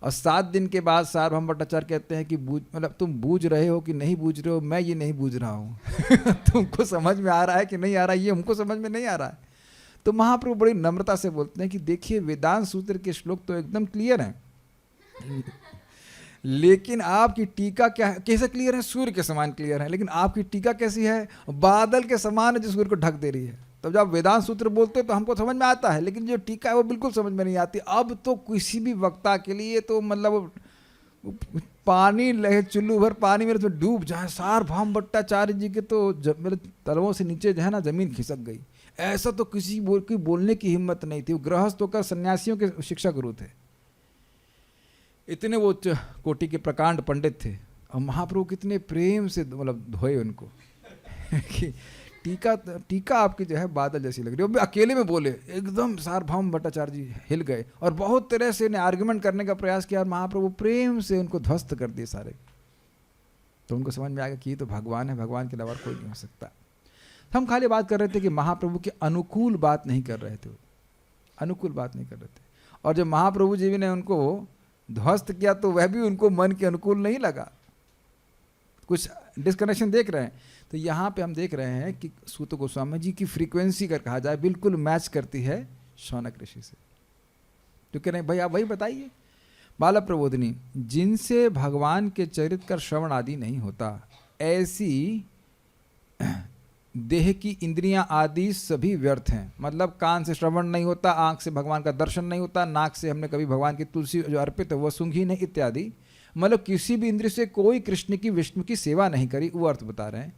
और 7 दिन के बाद सार्वभौम भट्टाचार्य कहते हैं कि मतलब तुम बूझ रहे हो कि नहीं बूझ रहे हो, मैं ये नहीं बूझ रहा हूँ तुमको समझ में आ रहा है कि नहीं आ रहा है, ये हमको समझ में नहीं आ रहा है। तो महाप्रभु बड़ी नम्रता से बोलते हैं कि देखिए, वेदांत सूत्र के श्लोक तो एकदम क्लियर हैं, लेकिन आपकी टीका क्या है, कैसे क्लियर है? सूर्य के समान क्लियर है। लेकिन आपकी टीका कैसी है? बादल के समान है जो सूर्य को ढक दे रही है। तब जब वेदांत सूत्र बोलते हैं तो हमको समझ में आता है, लेकिन जो टीका है वो बिल्कुल समझ में नहीं आती। अब तो किसी भी वक्ता के लिए तो मतलब पानी लहे, चुल्लू भर पानी मेरे तो डूब जाए। सार्वभौम भट्टाचार्य जी के तो मेरे तलवों से नीचे जो है ना जमीन खिसक गई। ऐसा तो किसी की बोलने की हिम्मत नहीं थी। वो गृहस्थ होकर सन्यासियों के शिक्षा गुरु थे, इतने वो कोटि के प्रकांड पंडित थे। और महाप्रभु कितने प्रेम से मतलब धोए उनको कि टीका आपकी जो है बादल जैसी लग रही है। वो भी अकेले में बोले, एकदम सार्वभौम भट्टाचार्य जी हिल गए और बहुत तरह से उन्हें आर्ग्यूमेंट करने का प्रयास किया और महाप्रभु प्रेम से उनको ध्वस्त कर दिए सारे। तो उनको समझ में आ गया कि ये तो भगवान है, भगवान के अलावा कोई नहीं हो सकता। हम खाली बात कर रहे थे कि महाप्रभु के अनुकूल बात नहीं कर रहे थे, अनुकूल बात नहीं कर रहे थे। और जब महाप्रभु जी ने उनको ध्वस्त किया तो वह भी उनको मन के अनुकूल नहीं लगा। कुछ डिस्कनेक्शन देख रहे हैं। तो यहाँ पे हम देख रहे हैं कि सूत गोस्वामी जी की फ्रीक्वेंसी कर कहा जाए बिल्कुल मैच करती है शौनक ऋषि से। तो कह रहे हैं भाई आप वही बताइए। बाला प्रबोधिनी, जिनसे भगवान के चरित्र का श्रवण आदि नहीं होता, ऐसी देह की इंद्रियां आदि सभी व्यर्थ हैं। मतलब कान से श्रवण नहीं होता, आंख से भगवान का दर्शन नहीं होता, नाक से हमने कभी भगवान की तुलसी जो अर्पित है वो सूंघी नहीं इत्यादि। मतलब किसी भी इंद्रिय से कोई कृष्ण की विष्णु की सेवा नहीं करी, वो अर्थ बता रहे हैं,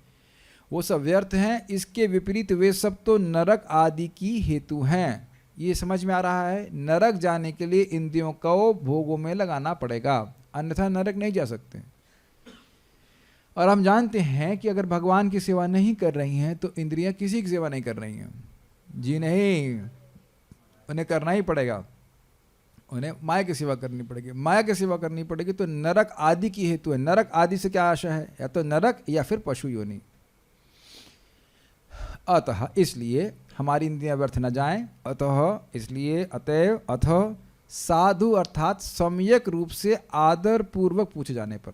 वो सब व्यर्थ हैं। इसके विपरीत वे सब तो नरक आदि की हेतु हैं। ये समझ में आ रहा है? नरक जाने के लिए इंद्रियों को भोगों में लगाना पड़ेगा, अन्यथा नरक नहीं जा सकते। और हम जानते हैं कि अगर भगवान की सेवा नहीं कर रही हैं तो इंद्रियां किसी की सेवा नहीं कर रही हैं। जी नहीं, उन्हें करना ही पड़ेगा, उन्हें माया की सेवा करनी पड़ेगी। माया की सेवा करनी पड़ेगी तो नरक आदि की हेतु है। नरक आदि से क्या आशा है? या तो नरक या फिर पशु योनि। अतः इसलिए हमारी इंद्रियां व्यर्थ न जाएं, अतः इसलिए अतएव अतः साधु अर्थात सम्यक रूप से आदर पूर्वक पूछे जाने पर।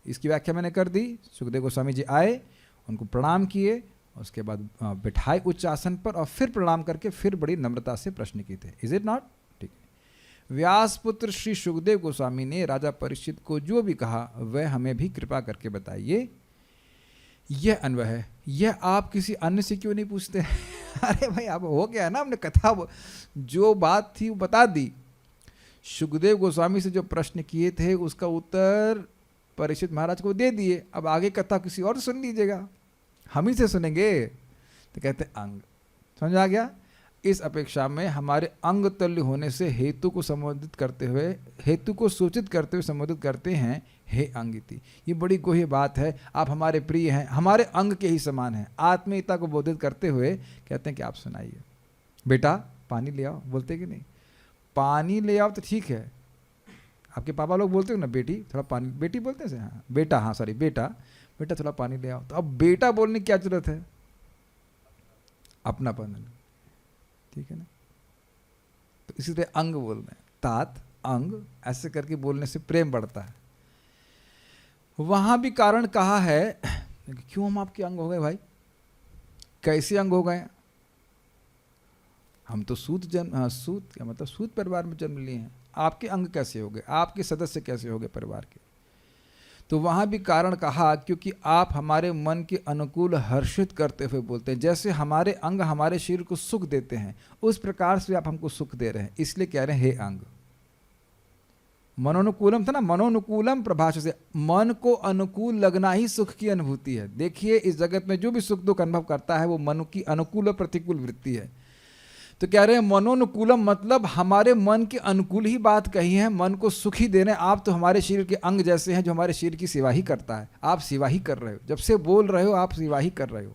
इसकी व्याख्या मैंने कर दी। सुखदेव गोस्वामी जी आए, उनको प्रणाम किए, उसके बाद बिठाए उच्च आसन पर और फिर प्रणाम करके फिर बड़ी नम्रता से प्रश्न किए थे। Is it not? ठीक है। व्यासपुत्र श्री सुखदेव गोस्वामी ने राजा परीक्षित को जो भी कहा वह हमें भी कृपा करके बताइए। यह अन्वय है, यह आप किसी अन्य से क्यों नहीं पूछते? अरे भाई, अब हो गया ना, हमने कथा जो बात थी वो बता दी। सुखदेव गोस्वामी से जो प्रश्न किए थे उसका उत्तर परीक्षित महाराज को दे दिए। अब आगे कथा किसी और सुन लीजिएगा, हम ही से सुनेंगे। तो कहते अंग, समझ आ गया? इस अपेक्षा में हमारे अंग तुल्य होने से हेतु को संबोधित करते हुए, हेतु को सूचित करते हुए संबोधित करते हैं, हे अंगिति। ये बड़ी गोह्य बात है। आप हमारे प्रिय हैं, हमारे अंग के ही समान हैं। आत्मीयता को बोधित करते हुए कहते हैं कि आप सुनाइए। बेटा पानी ले आओ, बोलते कि नहीं? पानी ले आओ तो ठीक है, आपके पापा लोग बोलते हो ना, बेटी थोड़ा पानी, बेटी बोलते हैं, हाँ बेटा, हाँ सॉरी बेटा, बेटा थोड़ा पानी ले आओ। तो अब बेटा बोलने की क्या जरूरत है? अपनापन, ठीक है ना? तो इसी तरह अंग बोलना है, तात अंग, ऐसे करके बोलने से प्रेम बढ़ता है। वहां भी कारण कहा है, क्यों हम आपके अंग हो गए भाई? कैसे अंग हो गए? हम तो सूत जन्म, सूत क्या मतलब, सूत परिवार में जन्म लिए हैं। आपके अंग कैसे हो गए? आपके सदस्य कैसे हो गए परिवार के? तो वहाँ भी कारण कहा, क्योंकि आप हमारे मन के अनुकूल हर्षित करते हुए बोलते हैं। जैसे हमारे अंग हमारे शरीर को सुख देते हैं, उस प्रकार से आप हमको सुख दे रहे हैं, इसलिए कह रहे हैं हे अंग। मनोनुकूलम था ना, मनोनुकूलम प्रभाष से, मन को अनुकूल लगना ही सुख की अनुभूति है। देखिए इस जगत में जो भी सुख दुख अनुभव करता है वो मन की अनुकूल और प्रतिकूल वृत्ति है। तो कह रहे हैं मनोनुकूलम मतलब हमारे मन के अनुकूल ही बात कही है, मन को सुखी देने। आप तो हमारे शरीर के अंग जैसे हैं जो हमारे शरीर की सेवा ही करता है। आप सेवा ही कर रहे हो, जब से बोल रहे हो आप सेवा ही कर रहे हो।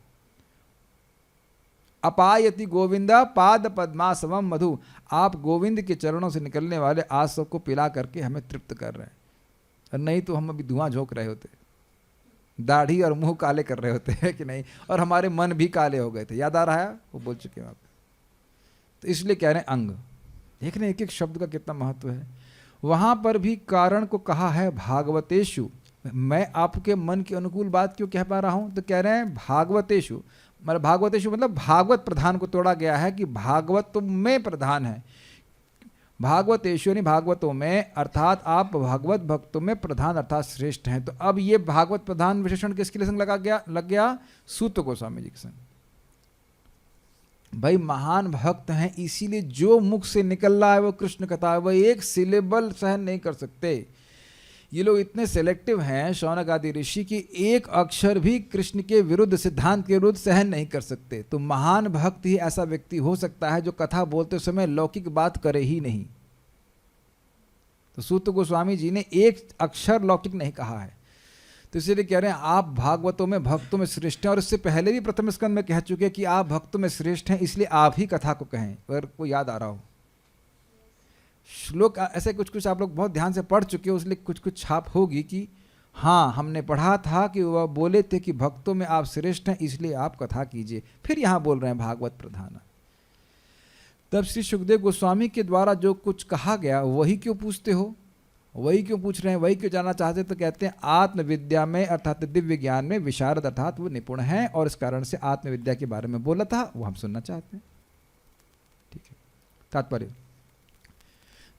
अपायति गोविंदा पाद पद्मासवम मधु, आप गोविंद के चरणों से निकलने वाले आसव को पिला करके हमें तृप्त कर रहे हैं। और नहीं तो हम अभी धुआं झोंक रहे होते, दाढ़ी और मुंह काले कर रहे होते हैं कि नहीं, और हमारे मन भी काले हो गए थे। याद आ रहा है? वो बोल चुके हैं आप। तो इसलिए कह रहे हैं अंग। देख रहे हैं एक एक शब्द का कितना महत्व है। वहां पर भी कारण को कहा है भागवतेषु। मैं आपके मन के अनुकूल बात क्यों कह पा रहा हूं? तो कह रहे हैं भागवतेषु, मतलब भागवतेषु मतलब भागवत प्रधान को तोड़ा गया है कि भागवत तो में प्रधान है। भागवतेषु यानी भागवतों में, अर्थात आप भागवत भक्तों में प्रधान अर्थात श्रेष्ठ हैं। तो अब ये भागवत प्रधान विशेषण किसके लिए संग लग गया? सूत गोस्वामी जी के संग। भाई महान भक्त हैं, इसीलिए जो मुख से निकल रहा है वो कृष्ण कथा है, वह एक सिलेबल सहन नहीं कर सकते। ये लोग इतने सेलेक्टिव हैं, शौनक आदि ऋषि, की एक अक्षर भी कृष्ण के विरुद्ध, सिद्धांत के विरुद्ध सहन नहीं कर सकते। तो महान भक्त ही ऐसा व्यक्ति हो सकता है जो कथा बोलते समय लौकिक बात करे ही नहीं। तो सूत गोस्वामी जी ने एक अक्षर लौकिक नहीं कहा है। तो इसलिए कह रहे हैं आप भागवतों में भक्तों में श्रेष्ठ हैं। और इससे पहले भी प्रथम स्कंद में कह चुके कि आप भक्तों में श्रेष्ठ हैं, इसलिए आप ही कथा को कहें। अगर कोई याद आ रहा हो श्लोक ऐसे कुछ कुछ आप लोग बहुत ध्यान से पढ़ चुके हो, इसलिए कुछ कुछ छाप होगी कि हाँ हमने पढ़ा था कि वह बोले थे कि भक्तों में आप श्रेष्ठ हैं, इसलिए आप कथा कीजिए। फिर यहाँ बोल रहे हैं भागवत प्रधान। तब श्री सुखदेव गोस्वामी के द्वारा जो कुछ कहा गया वही क्यों पूछते हो, वही क्यों पूछ रहे हैं, वही क्यों जानना चाहते? तो कहते हैं आत्मविद्या में अर्थात दिव्य ज्ञान में विशारद अर्थात वो निपुण हैं, और इस कारण से आत्मविद्या के बारे में बोला था, वो हम सुनना चाहते हैं। ठीक है। तात्पर्य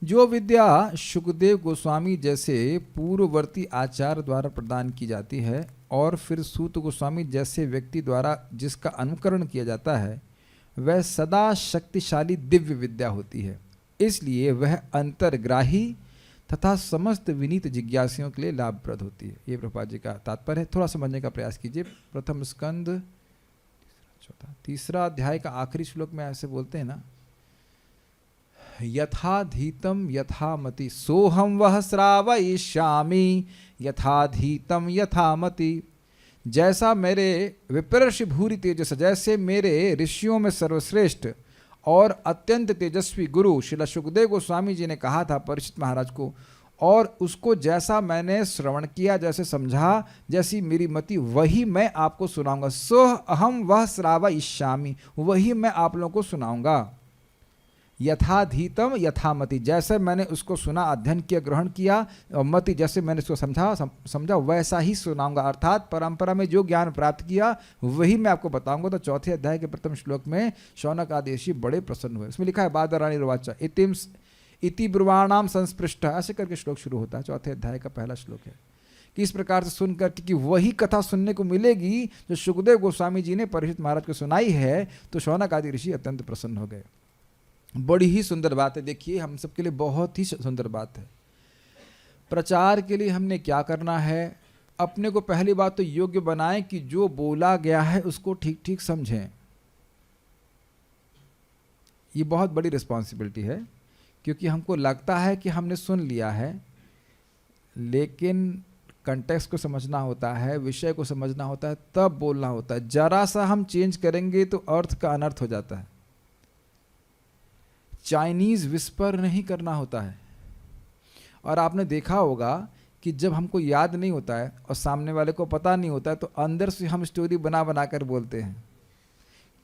जो विद्या शुकदेव गोस्वामी जैसे पूर्ववर्ती आचार्य द्वारा प्रदान की जाती है और फिर सूत गोस्वामी जैसे व्यक्ति द्वारा जिसका अनुकरण किया जाता है, वह सदा शक्तिशाली दिव्य विद्या होती है। इसलिए वह अंतर्ग्राही तथा समस्त विनीत जिज्ञासियों के लिए लाभप्रद होती है। ये प्रभुपाद जी का तात्पर्य है। थोड़ा समझने का प्रयास कीजिए। प्रथम स्कंद तीसरा अध्याय का आखिरी श्लोक में ऐसे बोलते हैं ना, यथाधीतम यथामति सोहम वह श्रावयिष्यामि यथाधीतम यथामति। जैसा मेरे विप्रर्षि भूरि तेजस, जैसे मेरे ऋषियों में सर्वश्रेष्ठ और अत्यंत तेजस्वी गुरु श्रील सुखदेव गोस्वामी जी ने कहा था परीक्षित महाराज को, और उसको जैसा मैंने श्रवण किया, जैसे समझा, जैसी मेरी मति, वही मैं आपको सुनाऊंगा। सोह अहम वह श्रावयिष्यामि, वही मैं आप लोगों को सुनाऊंगा। यथाधीतम यथामति, जैसे मैंने उसको सुना, अध्ययन किया, ग्रहण किया, और मति जैसे मैंने उसको समझा वैसा ही सुनाऊंगा। अर्थात परंपरा में जो ज्ञान प्राप्त किया वही मैं आपको बताऊंगा। तो चौथे अध्याय के प्रथम श्लोक में शौनक आदि ऋषि बड़े प्रसन्न हुए। इसमें लिखा है बादरायणी रुवाचा इति ब्रुवाणाम संस्पृष्ट, ऐसे करके श्लोक शुरू होता है। चौथे अध्याय का पहला श्लोक है कि इस प्रकार से सुनकर कि वही कथा सुनने को मिलेगी जो सुखदेव गोस्वामी जी ने परीक्षित महाराज को सुनाई है, तो शौनक आदि ऋषि अत्यंत प्रसन्न हो गए। बड़ी ही सुंदर बात है। देखिए, हम सबके लिए बहुत ही सुंदर बात है। प्रचार के लिए हमने क्या करना है, अपने को पहली बात तो योग्य बनाएं कि जो बोला गया है उसको ठीक ठीक समझें। ये बहुत बड़ी रिस्पॉन्सिबिलिटी है, क्योंकि हमको लगता है कि हमने सुन लिया है, लेकिन कंटेक्स्ट को समझना होता है, विषय को समझना होता है, तब बोलना होता है। जरा सा हम चेंज करेंगे तो अर्थ का अनर्थ हो जाता है। चाइनीज विस्पर नहीं करना होता है। और आपने देखा होगा कि जब हमको याद नहीं होता है और सामने वाले को पता नहीं होता है, तो अंदर से हम स्टोरी बना बना कर बोलते हैं,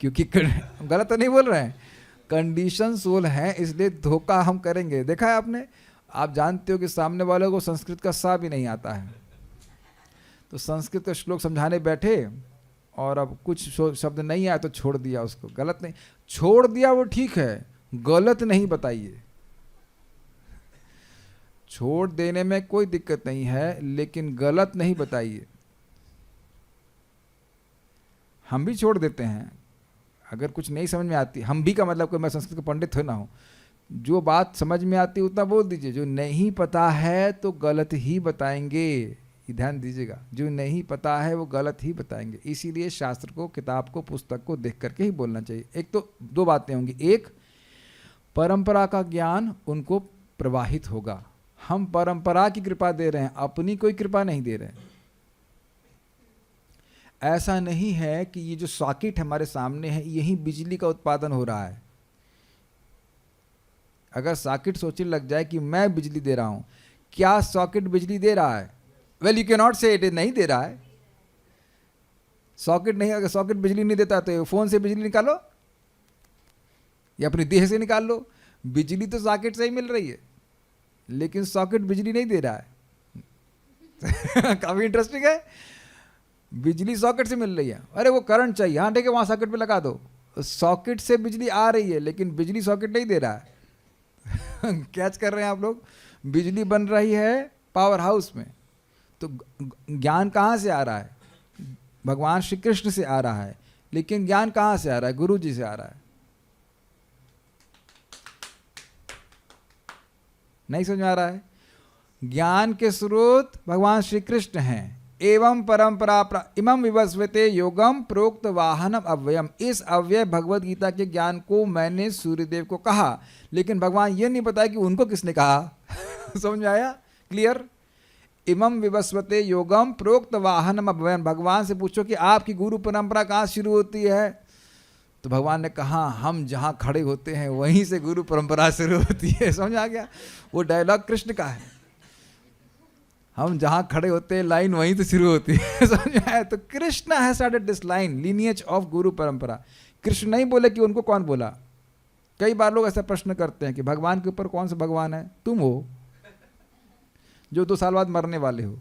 क्योंकि गलत तो नहीं बोल रहे हैं, कंडीशन सोल है, इसलिए धोखा हम करेंगे। देखा है आपने, आप जानते हो कि सामने वाले को संस्कृत का सा भी नहीं आता है, तो संस्कृत का श्लोक समझाने बैठे और अब कुछ शब्द नहीं आया तो छोड़ दिया उसको। गलत नहीं, छोड़ दिया वो ठीक है, गलत नहीं बताइए। छोड़ देने में कोई दिक्कत नहीं है, लेकिन गलत नहीं बताइए। हम भी छोड़ देते हैं अगर कुछ नहीं समझ में आती। हम भी का मतलब कि मैं संस्कृत का पंडित हो ना हूं, जो बात समझ में आती है उतना बोल दीजिए। जो नहीं पता है तो गलत ही बताएंगे, ये ध्यान दीजिएगा। जो नहीं पता है वो गलत ही बताएंगे। इसीलिए शास्त्र को, किताब को, पुस्तक को देख करके ही बोलना चाहिए। एक तो दो बातें होंगी, एक परंपरा का ज्ञान उनको प्रवाहित होगा। हम परंपरा की कृपा दे रहे हैं, अपनी कोई कृपा नहीं दे रहे हैं। ऐसा नहीं है कि ये जो सॉकेट हमारे सामने है यही बिजली का उत्पादन हो रहा है। अगर सॉकेट सोचने लग जाए कि मैं बिजली दे रहा हूं, क्या सॉकेट बिजली दे रहा है? वेल, यू कैन नॉट से इट नहीं दे रहा है। सॉकेट नहीं, अगर सॉकेट बिजली नहीं देता तो फोन से बिजली निकालो या अपनी देह से निकाल लो। बिजली तो सॉकेट से ही मिल रही है, लेकिन सॉकेट बिजली नहीं दे रहा है। काफी इंटरेस्टिंग है। बिजली सॉकेट से मिल रही है, अरे वो करंट चाहिए, हाँ ठीक है, वहां सॉकेट पे लगा दो। सॉकेट से बिजली आ रही है, लेकिन बिजली सॉकेट नहीं दे रहा है। कैच कर रहे हैं आप लोग? बिजली बन रही है पावर हाउस में। तो ज्ञान कहाँ से आ रहा है? भगवान श्री कृष्ण से आ रहा है, लेकिन ज्ञान कहाँ से आ रहा है? गुरु जी से आ रहा है। नहीं समझ में आ रहा है? ज्ञान के स्रोत भगवान श्री कृष्ण हैं। एवं परंपरा इमं विवस्वते योगम प्रोक्त वाहनम अव्ययम। इस अव्यय भगवद गीता के ज्ञान को मैंने सूर्यदेव को कहा, लेकिन भगवान ये नहीं बताया कि उनको किसने कहा। समझ में आया? क्लियर? इमं विवस्वते योगम प्रोक्त वाहनम अव्ययम। भगवान से पूछो कि आपकी गुरु परंपरा कहाँ शुरू होती है, तो भगवान ने कहा हम जहाँ खड़े होते हैं वहीं से गुरु परंपरा शुरू होती है। समझ आ गया? वो डायलॉग कृष्ण का है। हम जहाँ खड़े होते हैं लाइन वहीं से शुरू होती है। समझ आया? तो कृष्ण है started this line, lineage of गुरु परंपरा। कृष्ण नहीं बोले कि उनको कौन बोला। कई बार लोग ऐसा प्रश्न करते हैं कि भगवान के ऊपर कौन सा भगवान है? तुम हो जो 2 साल बाद मरने वाले हो।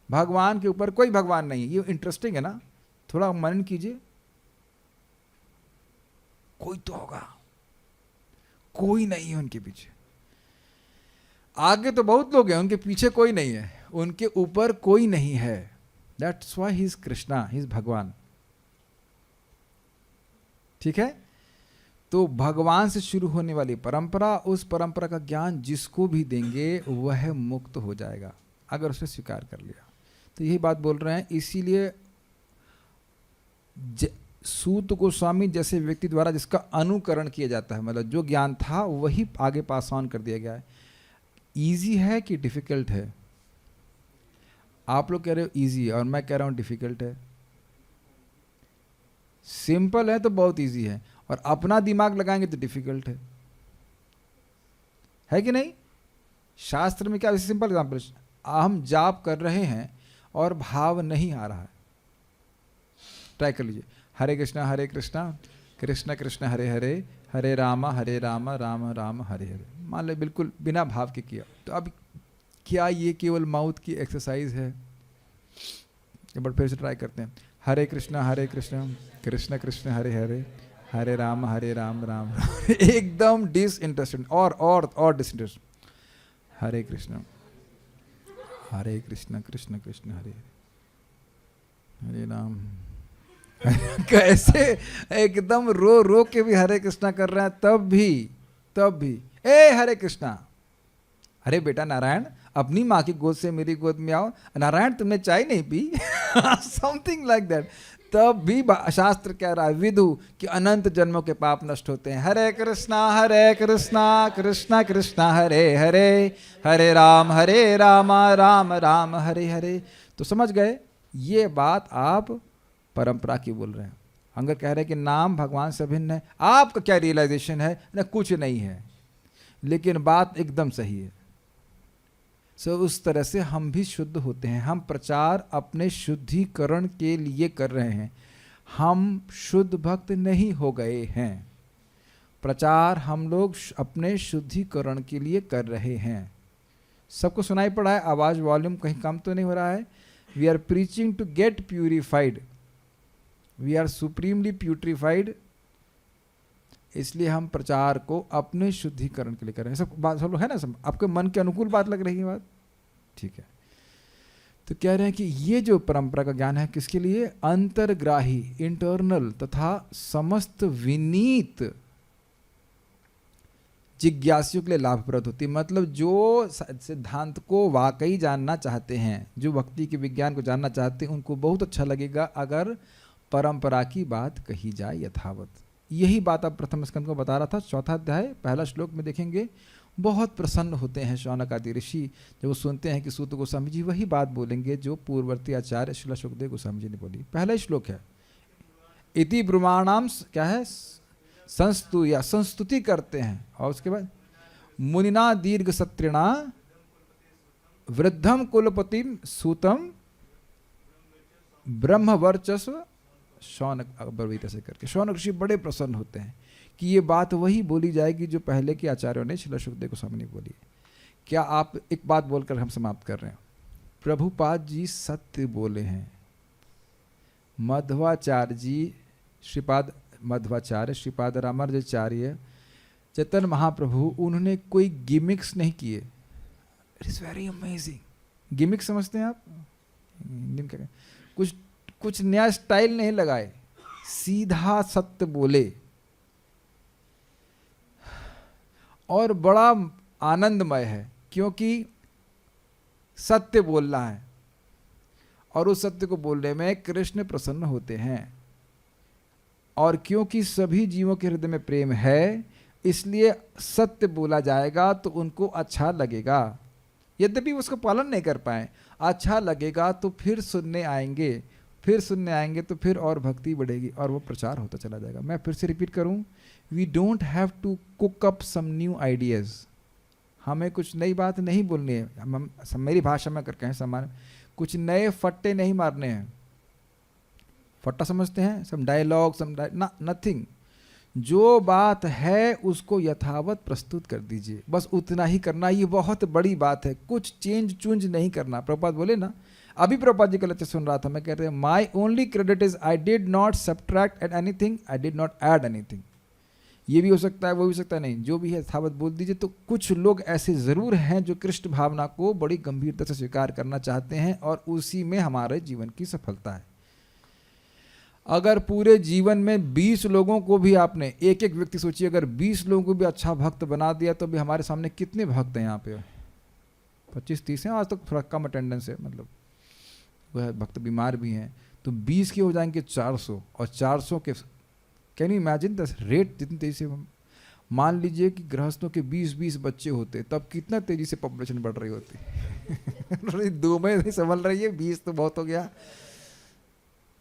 भगवान के ऊपर कोई भगवान नहीं। ये इंटरेस्टिंग है ना? थोड़ा मनन कीजिए। कोई तो होगा, कोई नहीं है उनके पीछे। आगे तो बहुत लोग हैं, उनके पीछे कोई नहीं है, उनके ऊपर कोई नहीं है। That's why he is Krishna, he is भगवान। ठीक है, तो भगवान से शुरू होने वाली परंपरा, उस परंपरा का ज्ञान जिसको भी देंगे वह मुक्त हो जाएगा, अगर उसने स्वीकार कर लिया। तो यही बात बोल रहे हैं। इसीलिए सूत गोस्वामी जैसे व्यक्ति द्वारा जिसका अनुकरण किया जाता है, मतलब जो ज्ञान था वही आगे पास ऑन कर दिया गया है। इजी है कि डिफिकल्ट है? आप लोग कह रहे हो इजी है और मैं कह रहा हूं डिफिकल्ट है। सिंपल है तो बहुत इजी है, और अपना दिमाग लगाएंगे तो डिफिकल्ट है कि नहीं? शास्त्र में क्या, सिंपल एग्जाम्पल, हम जाप कर रहे हैं और भाव नहीं आ रहा है, ट्राई कर लीजिए। हरे कृष्णा कृष्ण कृष्ण हरे हरे, हरे राम राम राम हरे हरे। मान लो बिल्कुल बिना भाव के किया, तो अब क्या ये केवल माउथ की एक्सरसाइज है? एक बार फिर से ट्राई करते हैं। हरे कृष्ण कृष्ण कृष्ण हरे हरे, हरे राम राम राम एकदम डिसइंटरेस्टेड और डिसइंटरेस्टेड। हरे कृष्ण कृष्ण कृष्ण हरे हरे, हरे राम कैसे एकदम रो रो के भी हरे कृष्णा कर रहे हैं, तब भी ए हरे कृष्णा। अरे बेटा नारायण, अपनी माँ की गोद से मेरी गोद में आओ। नारायण तुमने चाय नहीं पी समथिंग लाइक दैट। तब भी शास्त्र कह रहा है विदु कि अनंत जन्मों के पाप नष्ट होते हैं। हरे कृष्णा कृष्णा कृष्णा हरे हरे, हरे राम राम राम हरे हरे। तो समझ गए, ये बात आप परंपरा की बोल रहे हैं। अगर कह रहे हैं कि नाम भगवान से भिन्न है, आपका क्या रियलाइजेशन है? ना कुछ नहीं है, लेकिन बात एकदम सही है। सो उस तरह से हम भी शुद्ध होते हैं। हम प्रचार अपने शुद्धिकरण के लिए कर रहे हैं, हम शुद्ध भक्त नहीं हो गए हैं। प्रचार हम लोग अपने शुद्धिकरण के लिए कर रहे हैं। सबको सुनाई पड़ा है? आवाज वॉल्यूम कहीं कम तो नहीं हो रहा है? We are preaching to get purified, we are supremely purified. इसलिए हम प्रचार को अपने शुद्धिकरण के लिए कर रहे हैं। सब बात सब लोग है ना, सब आपके मन के अनुकूल बात लग रही है बात? ठीक है। तो कह रहे हैं कि ये जो परंपरा का ज्ञान है किसके लिए? अंतर्ग्राही, इंटरनल तथा समस्त विनीत जिज्ञासियों के लिए लाभप्रद होती है। मतलब जो सिद्धांत को वाकई जानना चाहते हैं, जो भक्ति के विज्ञान को जानना चाहते हैं, उनको बहुत अच्छा लगेगा अगर परंपरा की बात कही जाए यथावत। यही बात अब प्रथम स्कंद को बता रहा था। चौथा अध्याय पहला श्लोक में देखेंगे, बहुत प्रसन्न होते हैं शौनक आदि ऋषि जब वो सुनते हैं कि सूत गोस्वामी जी वही बात बोलेंगे जो पूर्ववर्ती आचार्य श्रील सुखदेव गोस्वामी जी ने बोली। पहला ही श्लोक है, इति ब्रह्माणाम, क्या है? संस्तु या संस्तुति करते हैं। और उसके बाद मुनिना दीर्घ सत्रिणा वृद्धम कुलपतिम सूतम ब्रह्म वर्चस्व शौनक अब्रवीत से करके शौनक ऋषि बड़े प्रसन्न होते हैं कि ये बात वही बोली जाएगी जो पहले के आचार्यों ने श्रील सुखदेव गोस्वामी ने बोली। क्या आप एक बात बोलकर हम समाप्त कर रहे हैं? प्रभुपाद जी सत्य बोले हैं। मध्वाचार्य जी, श्रीपाद मध्वाचार्य, श्रीपाद रामानुजाचार्य, चैतन्य महाप्रभु, उन्होंने कोई गिमिक्स नहीं किए। It is very amazing. Gimmick समझते हैं आप? कुछ नया स्टाइल नहीं लगाए, सीधा सत्य बोले और बड़ा आनंदमय है क्योंकि सत्य बोलना है और उस सत्य को बोलने में कृष्ण प्रसन्न होते हैं। और क्योंकि सभी जीवों के हृदय में प्रेम है, इसलिए सत्य बोला जाएगा तो उनको अच्छा लगेगा। यद्यपि उसको पालन नहीं कर पाए, अच्छा लगेगा तो फिर सुनने आएंगे, तो फिर और भक्ति बढ़ेगी और वो प्रचार होता चला जाएगा। मैं फिर से रिपीट करूं, we don't have to cook up some new ideas. हमें कुछ नई बात नहीं बोलनी है। मेरी भाषा में कर कहें समान, कुछ नए फट्टे नहीं मारने हैं। फट्टा समझते हैं? सम डायलॉग, नथिंग। जो बात है उसको यथावत प्रस्तुत कर दीजिए, बस उतना ही करना। ये बहुत बड़ी बात है, कुछ चेंज चूंज नहीं करना। प्रभुपाद बोले ना, अभी प्रभुपाद जी का लेक्चर सुन रहा था, मैं कह रहे my only credit is I did not subtract eight anything, I did not add anything. ये भी हो सकता है, वो भी हो सकता है, नहीं, जो भी है यथावत बोल दीजिए। तो कुछ लोग ऐसे ज़रूर हैं जो कृष्ण भावना को बड़ी गंभीरता से स्वीकार करना चाहते हैं और उसी में हमारे जीवन की सफलता है। अगर पूरे जीवन में 20 लोगों को भी आपने, एक एक व्यक्ति सोचिए, अगर 20 लोगों को भी अच्छा भक्त बना दिया तो भी हमारे सामने कितने भक्त हैं यहाँ पे? 25-30 हैं, आज तक थोड़ा कम अटेंडेंस है, मतलब वह भक्त बीमार भी हैं। तो 20 के हो जाएंगे 400, और 400 के, can you imagine the rate, जितनी तेजी से, मान लीजिए कि गृहस्थों के 20-20 बच्चे होते तब कितना तेजी से पॉपुलेशन बढ़ रही होती। 2 में नहीं संभल रही है, 20 तो बहुत हो गया।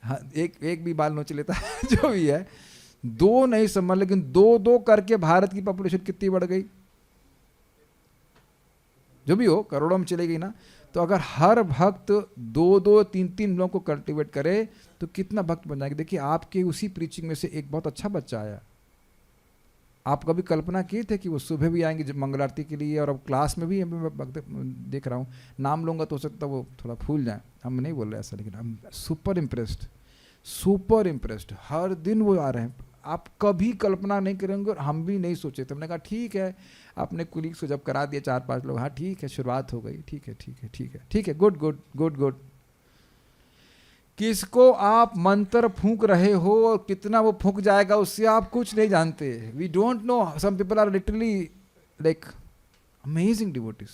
हाँ, एक भी बाल नोच लेता है जो भी है, 2 नहीं संभल, लेकिन 2-2 करके भारत की पॉपुलेशन कितनी बढ़ गई, जो भी हो, करोड़ों में चली गई ना। तो अगर हर भक्त 2-2, 3-3 लोगों को कल्टीवेट करे तो कितना भक्त बन जाएंगे। देखिए, आपके उसी प्रीचिंग में से एक बहुत अच्छा बच्चा आया, आप कभी कल्पना किए थे कि वो सुबह भी आएंगे जब मंगल आरती के लिए, और अब क्लास में भी मैं देख रहा हूँ, नाम लूँगा तो हो सकता है वो थोड़ा फूल जाए, हम नहीं बोल रहे ऐसा, लेकिन हम सुपर इम्प्रेस्ड, हर दिन वो आ रहे हैं। आप कभी कल्पना नहीं करेंगे और हम भी नहीं सोचे थे। हमने कहा ठीक है, अपने कुलीग्स को जब करा दिया 4-5 लोग, हाँ ठीक है, शुरुआत हो गई, ठीक है, गुड। किसको आप मंत्र फूंक रहे हो और कितना वो फूंक जाएगा उससे आप कुछ नहीं जानते। We don't know, some people are literally like amazing devotees,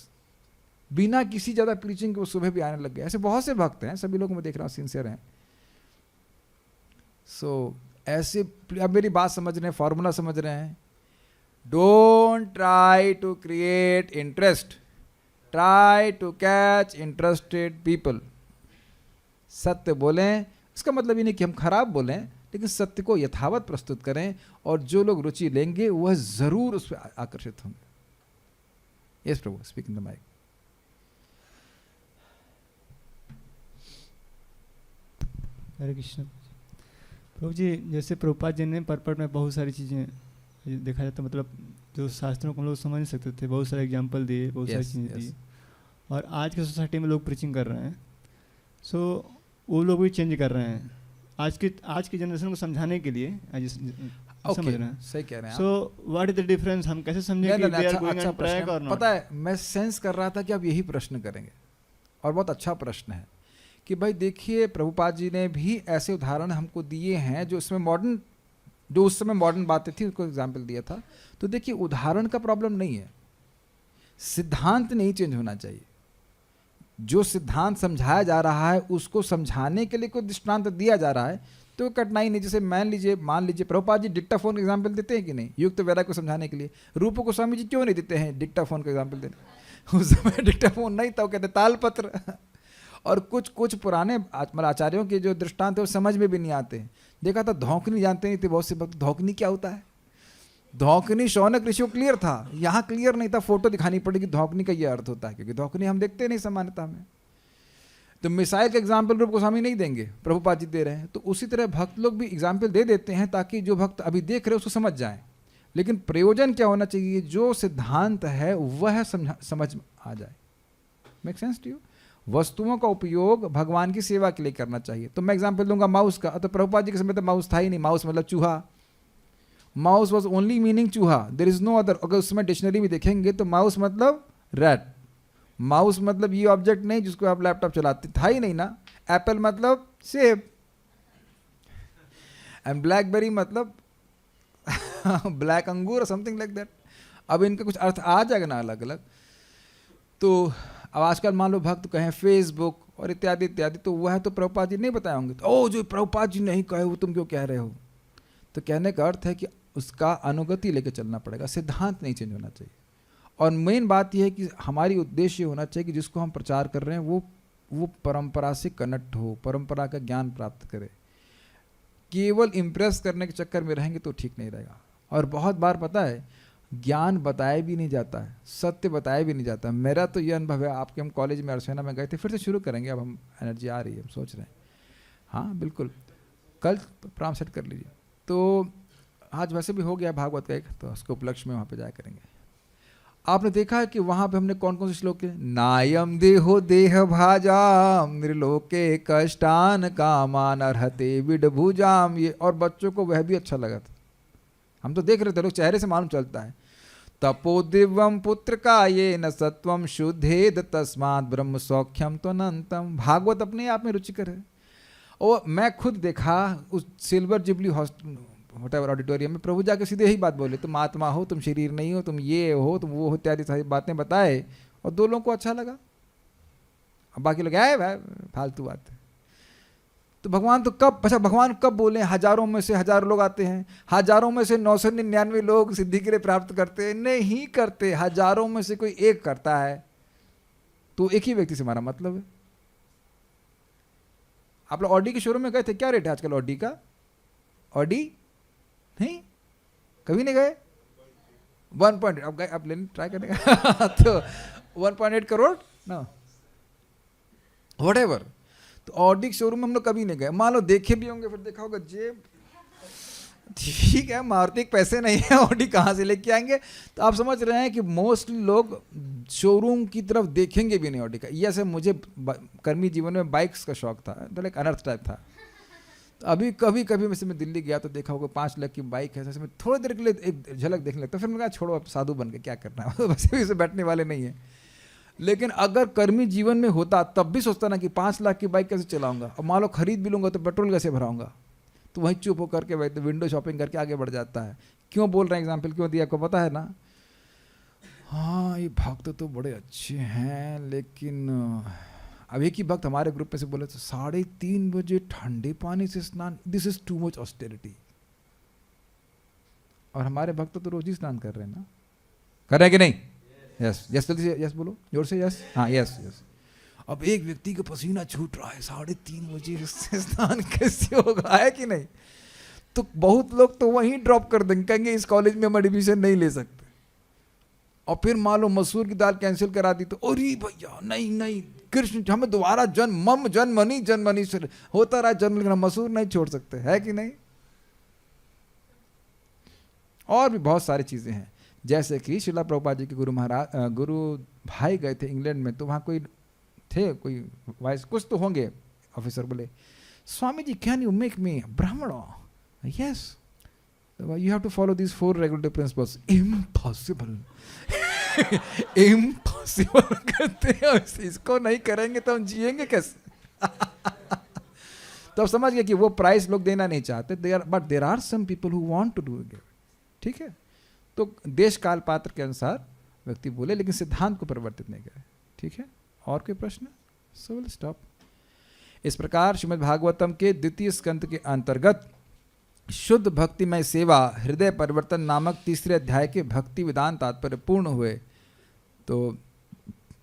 बिना किसी ज़्यादा प्रीचिंग के वो सुबह भी आने लग गए। ऐसे बहुत से भक्त हैं, सभी लोग मैं देख रहा हूँ सिंसियर हैं। सो ऐसे, अब मेरी बात समझ रहे हैं, फॉर्मूला समझ रहे हैं। Don't try to create interest, try to catch interested people. सत्य बोलें, इसका मतलब ये नहीं कि हम खराब बोलें, लेकिन सत्य को यथावत प्रस्तुत करें, और जो लोग रुचि लेंगे वह जरूर उस पर आकर्षित होंगे। Yes Prabhu, speak in the mic. Hare Krishna. Prabhu ji, जैसे प्रभुपाद जी ने परपट में बहुत सारी चीज़ें देखा जाता, मतलब जो शास्त्रों को हम लोग समझ नहीं सकते थे, बहुत सारे एग्जाम्पल दिए, बहुत सारी चीज़ें दी, और आज के सोसाइटी में लोग प्रीचिंग कर रहे हैं। सो वो लोग भी चेंज कर रहे हैं आज की जनरेशन को समझाने के लिए। समझ रहे हैं, सही कह रहे हैं। So what is the difference, हम कैसे समझें कि they are going on track or not? पता है, मैं सेंस कर रहा था कि आप यही प्रश्न करेंगे, और बहुत अच्छा प्रश्न है कि भाई देखिए, प्रभुपाद जी ने भी ऐसे उदाहरण हमको दिए हैं जो उसमें मॉडर्न, जो उस समय मॉडर्न बातें थी उसको एग्जाम्पल दिया था। तो देखिए, उदाहरण का प्रॉब्लम नहीं है, सिद्धांत नहीं चेंज होना चाहिए। जो सिद्धांत समझाया जा रहा है उसको समझाने के लिए कोई दृष्टांत दिया जा रहा है तो कठिनाई नहीं। जैसे मान लीजिए प्रभुपाद जी डिक्टाफोन का एग्जाम्पल देते हैं कि नहीं, युक्त वैराग्य को समझाने के लिए। रूप गोस्वामी जी क्यों नहीं देते हैं डिक्टाफोन का एग्जाम्पल देने? उस समय डिक्टाफोन नहीं था, वो कहते तालपत्र। और कुछ पुराने आचार्यों के जो दृष्टांत है वो समझ में भी नहीं आते। देखा था धौंकनी जानते नहीं थे बहुत से भक्त, धौंकनी क्या होता है। धौंकनी शौनक ऋषि को क्लियर था, यहाँ क्लियर नहीं था, फोटो दिखानी पड़ेगी धौंकनी का ये अर्थ होता है, क्योंकि धौंकनी हम देखते नहीं सामान्यता में। तो मिसाइल का एग्जाम्पल रूप गोस्वामी नहीं देंगे, प्रभुपाद जी दे रहे हैं। तो उसी तरह भक्त लोग भी एग्जाम्पल दे देते हैं ताकि जो भक्त अभी देख रहे हैं उसको समझ जाएं। लेकिन प्रयोजन क्या होना चाहिए, जो सिद्धांत है वह समझ आ जाए। Make sense to you? वस्तुओं का उपयोग भगवान की सेवा के लिए करना चाहिए। तो मैं एग्जाम्पल दूंगा माउस का। तो प्रभुपाद जी के समय तो माउस था ही नहीं, माउस मतलब चूहा। माउस वॉज ओनली मीनिंग चूहा, देर इज नो अदर। अगर उसमें डिक्शनरी भी देखेंगे तो माउस मतलब रैट, माउस मतलब ये ऑब्जेक्ट नहीं जिसको आप लैपटॉप चलाते, था ही नहीं ना। एप्पल मतलब सेब, एंड ब्लैकबेरी मतलब ब्लैक अंगूर, समथिंग लाइक दैट। अब इनका कुछ अर्थ आ जाएगा ना अलग अलग। तो अब आजकल मान लो भक्त कहें फेसबुक और इत्यादि इत्यादि, तो वह तो प्रभुपाद जी नहीं बताए होंगे। तो ओ जो प्रभुपाद जी नहीं कहे वो तुम क्यों कह रहे हो? तो कहने का अर्थ है कि उसका अनुगति लेके चलना पड़ेगा, सिद्धांत नहीं चेंज होना चाहिए। और मेन बात यह है कि हमारी उद्देश्य होना चाहिए कि जिसको हम प्रचार कर रहे हैं वो परंपरा से कनेक्ट हो, परंपरा का ज्ञान प्राप्त करे। केवल इम्प्रेस करने के चक्कर में रहेंगे तो ठीक नहीं रहेगा। और बहुत बार पता है ज्ञान बताया भी नहीं जाता है, सत्य बताया भी नहीं जाता। मेरा तो ये अनुभव है, आपके हम कॉलेज में अर्सेना में गए थे, फिर से शुरू करेंगे, अब हम एनर्जी आ रही है, हम सोच रहे हैं। हाँ बिल्कुल, कल प्रोग्राम सेट कर लीजिए। तो आज वैसे भी हो गया भागवत का एक, तो उसके उपलक्ष्य में वहाँ पे जाया करेंगे। आपने देखा है कि वहाँ पे हमने कौन कौन से श्लोक है? नायम देहो देह भाजाम निर्लोके कष्टान कामान अर्हते विडभुजाम। ये और बच्चों को वह भी अच्छा लगा था। हम तो देख रहे थे, लोग चेहरे से मालूम चलता है। तपो दिव्यम पुत्र का ये न सत्वम शुद्धेद तस्मात् ब्रह्म सौख्यम तो अनंतम। भागवत अपने आप में रुचिकर है। और मैं खुद देखा उस सिल्वर जुबली व्हाटएवर ऑडिटोरियम में, प्रभु जाके सीधे यही बात बोले, तुम आत्मा हो, तुम शरीर नहीं हो, तुम ये हो, तुम वो हो, इत्यादि सारी बातें बताए, और 2 लोगों को अच्छा लगा। अब बाकी लोग आए भाई फालतू बात है। तो भगवान तो कब, अच्छा भगवान कब बोले? हजारों में से हजारों लोग आते हैं, हजारों में से 999 लोग सिद्धि के लिए प्राप्त करते हैं? नहीं करते। हजारों में से कोई एक करता है, तो एक ही व्यक्ति से हमारा मतलब है। आप लोग ऑडी के शोरूम में गए थे? क्या रेट है आजकल ऑडी का? ऑडी नहीं, कभी नहीं गए? 1. अब गए, आप लेने ट्राई करने का तो 1.8 करोड़ ना, व्हाटएवर। तो ऑडी के शोरूम में हम लोग कभी नहीं गए। मान लो देखे भी होंगे, फिर देखा होगा जेब, ठीक है, मारुति के पैसे नहीं है, ऑडी कहाँ से लेके आएंगे? तो आप समझ रहे हैं कि मोस्टली लोग शोरूम की तरफ देखेंगे भी नहीं ऑडी का। ये ऐसे मुझे कर्मी जीवन में बाइक्स का शौक था, तो एक अनर्थ टाइप था। तो अभी कभी कभी मैं दिल्ली गया तो देखा होगा 5 लाख की बाइक है, मैं थोड़ी देर के लिए एक झलक देखने लगता, फिर मैंने कहा छोड़ो, अब साधु बन के क्या करना है, वैसे भी इसे बैठने वाले नहीं है। लेकिन अगर कर्मी जीवन में होता तब भी सोचता ना कि 5 लाख की बाइक कैसे चलाऊंगा, और मान लो खरीद भी लूंगा तो पेट्रोल कैसे भराऊंगा। तो वहीं चुप होकर के वही तो विंडो शॉपिंग करके आगे बढ़ जाता है। क्यों बोल रहे हैं, एग्जाम्पल क्यों दिया आपको पता है ना? हाँ, ये भक्त तो बड़े अच्छे हैं, लेकिन अब एक ही भक्त हमारे ग्रुप में से बोले तो 3:30 बजे ठंडे पानी से स्नान, this is too much austerity. और हमारे भक्त तो रोज ही स्नान कर रहे हैं ना, कर रहे हैं कि नहीं? यस यस, जल्दी से यस बोलो, जोर से यस। हाँ यस यस। अब एक व्यक्ति का पसीना छूट रहा है, 3:30 बजे स्नान कैसे होगा, है कि नहीं? तो बहुत लोग तो वहीं ड्रॉप कर देंगे, कहेंगे इस कॉलेज में हम एडमिशन नहीं ले सकते। और फिर मान लो मसूर की दाल कैंसिल करा दी तो अरे भैया नहीं नहीं, कृष्ण हमें दोबारा जन्म जन्मनी से होता रहा जन्म, लेकिन मसूर नहीं छोड़ सकते, है कि नहीं? और भी बहुत सारी चीजें हैं, जैसे कि शिला प्रभुपाद जी के गुरु भाई गए थे इंग्लैंड में, तो वहाँ कोई थे, कोई वाइस कुछ तो होंगे ऑफिसर, बोले Swami ji can you make me brahmin? Yes, you have to follow this 4 regulatory principles. Impossible impossible कहते हैं, इसको नहीं करेंगे तो हम जिएंगे कैसे? तो अब समझ गए कि वो प्राइस लोग देना नहीं चाहते, but there are some people who want to do it, ठीक है? तो देश काल पात्र के अनुसार व्यक्ति बोले, लेकिन सिद्धांत को परिवर्तित नहीं करे, ठीक है? और कोई प्रश्न? So will stop. इस प्रकार श्रीमद् भागवतम के 2 स्कंद के अंतर्गत शुद्ध भक्तिमय सेवा हृदय परिवर्तन नामक 3 अध्याय के भक्ति विधान तात्पर्य पूर्ण हुए। तो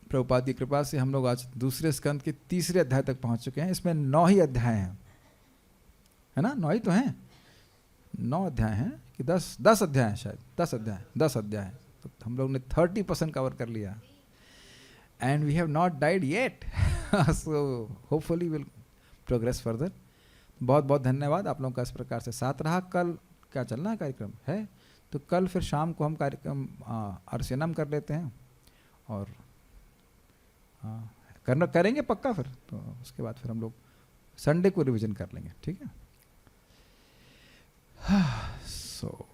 प्रभुपाद की कृपा से हम लोग आज 2 स्कंद के 3 अध्याय तक पहुंच चुके हैं। इसमें 9 ही अध्याय हैं, है ना? 9 ही तो हैं, 9 अध्याय हैं कि 10 अध्याय हैं, शायद 10 अध्याय। तो हम लोग ने 30% कवर कर लिया, and we have not died yet, so hopefully will progress further. बहुत बहुत धन्यवाद आप लोगों का इस प्रकार से साथ रहा। कल क्या चलना है, कार्यक्रम है, तो कल फिर शाम को हम कार्यक्रम अर्चनम कर लेते हैं, और करेंगे पक्का फिर। तो उसके बाद फिर हम लोग संडे को रिवीजन कर लेंगे, ठीक है? सो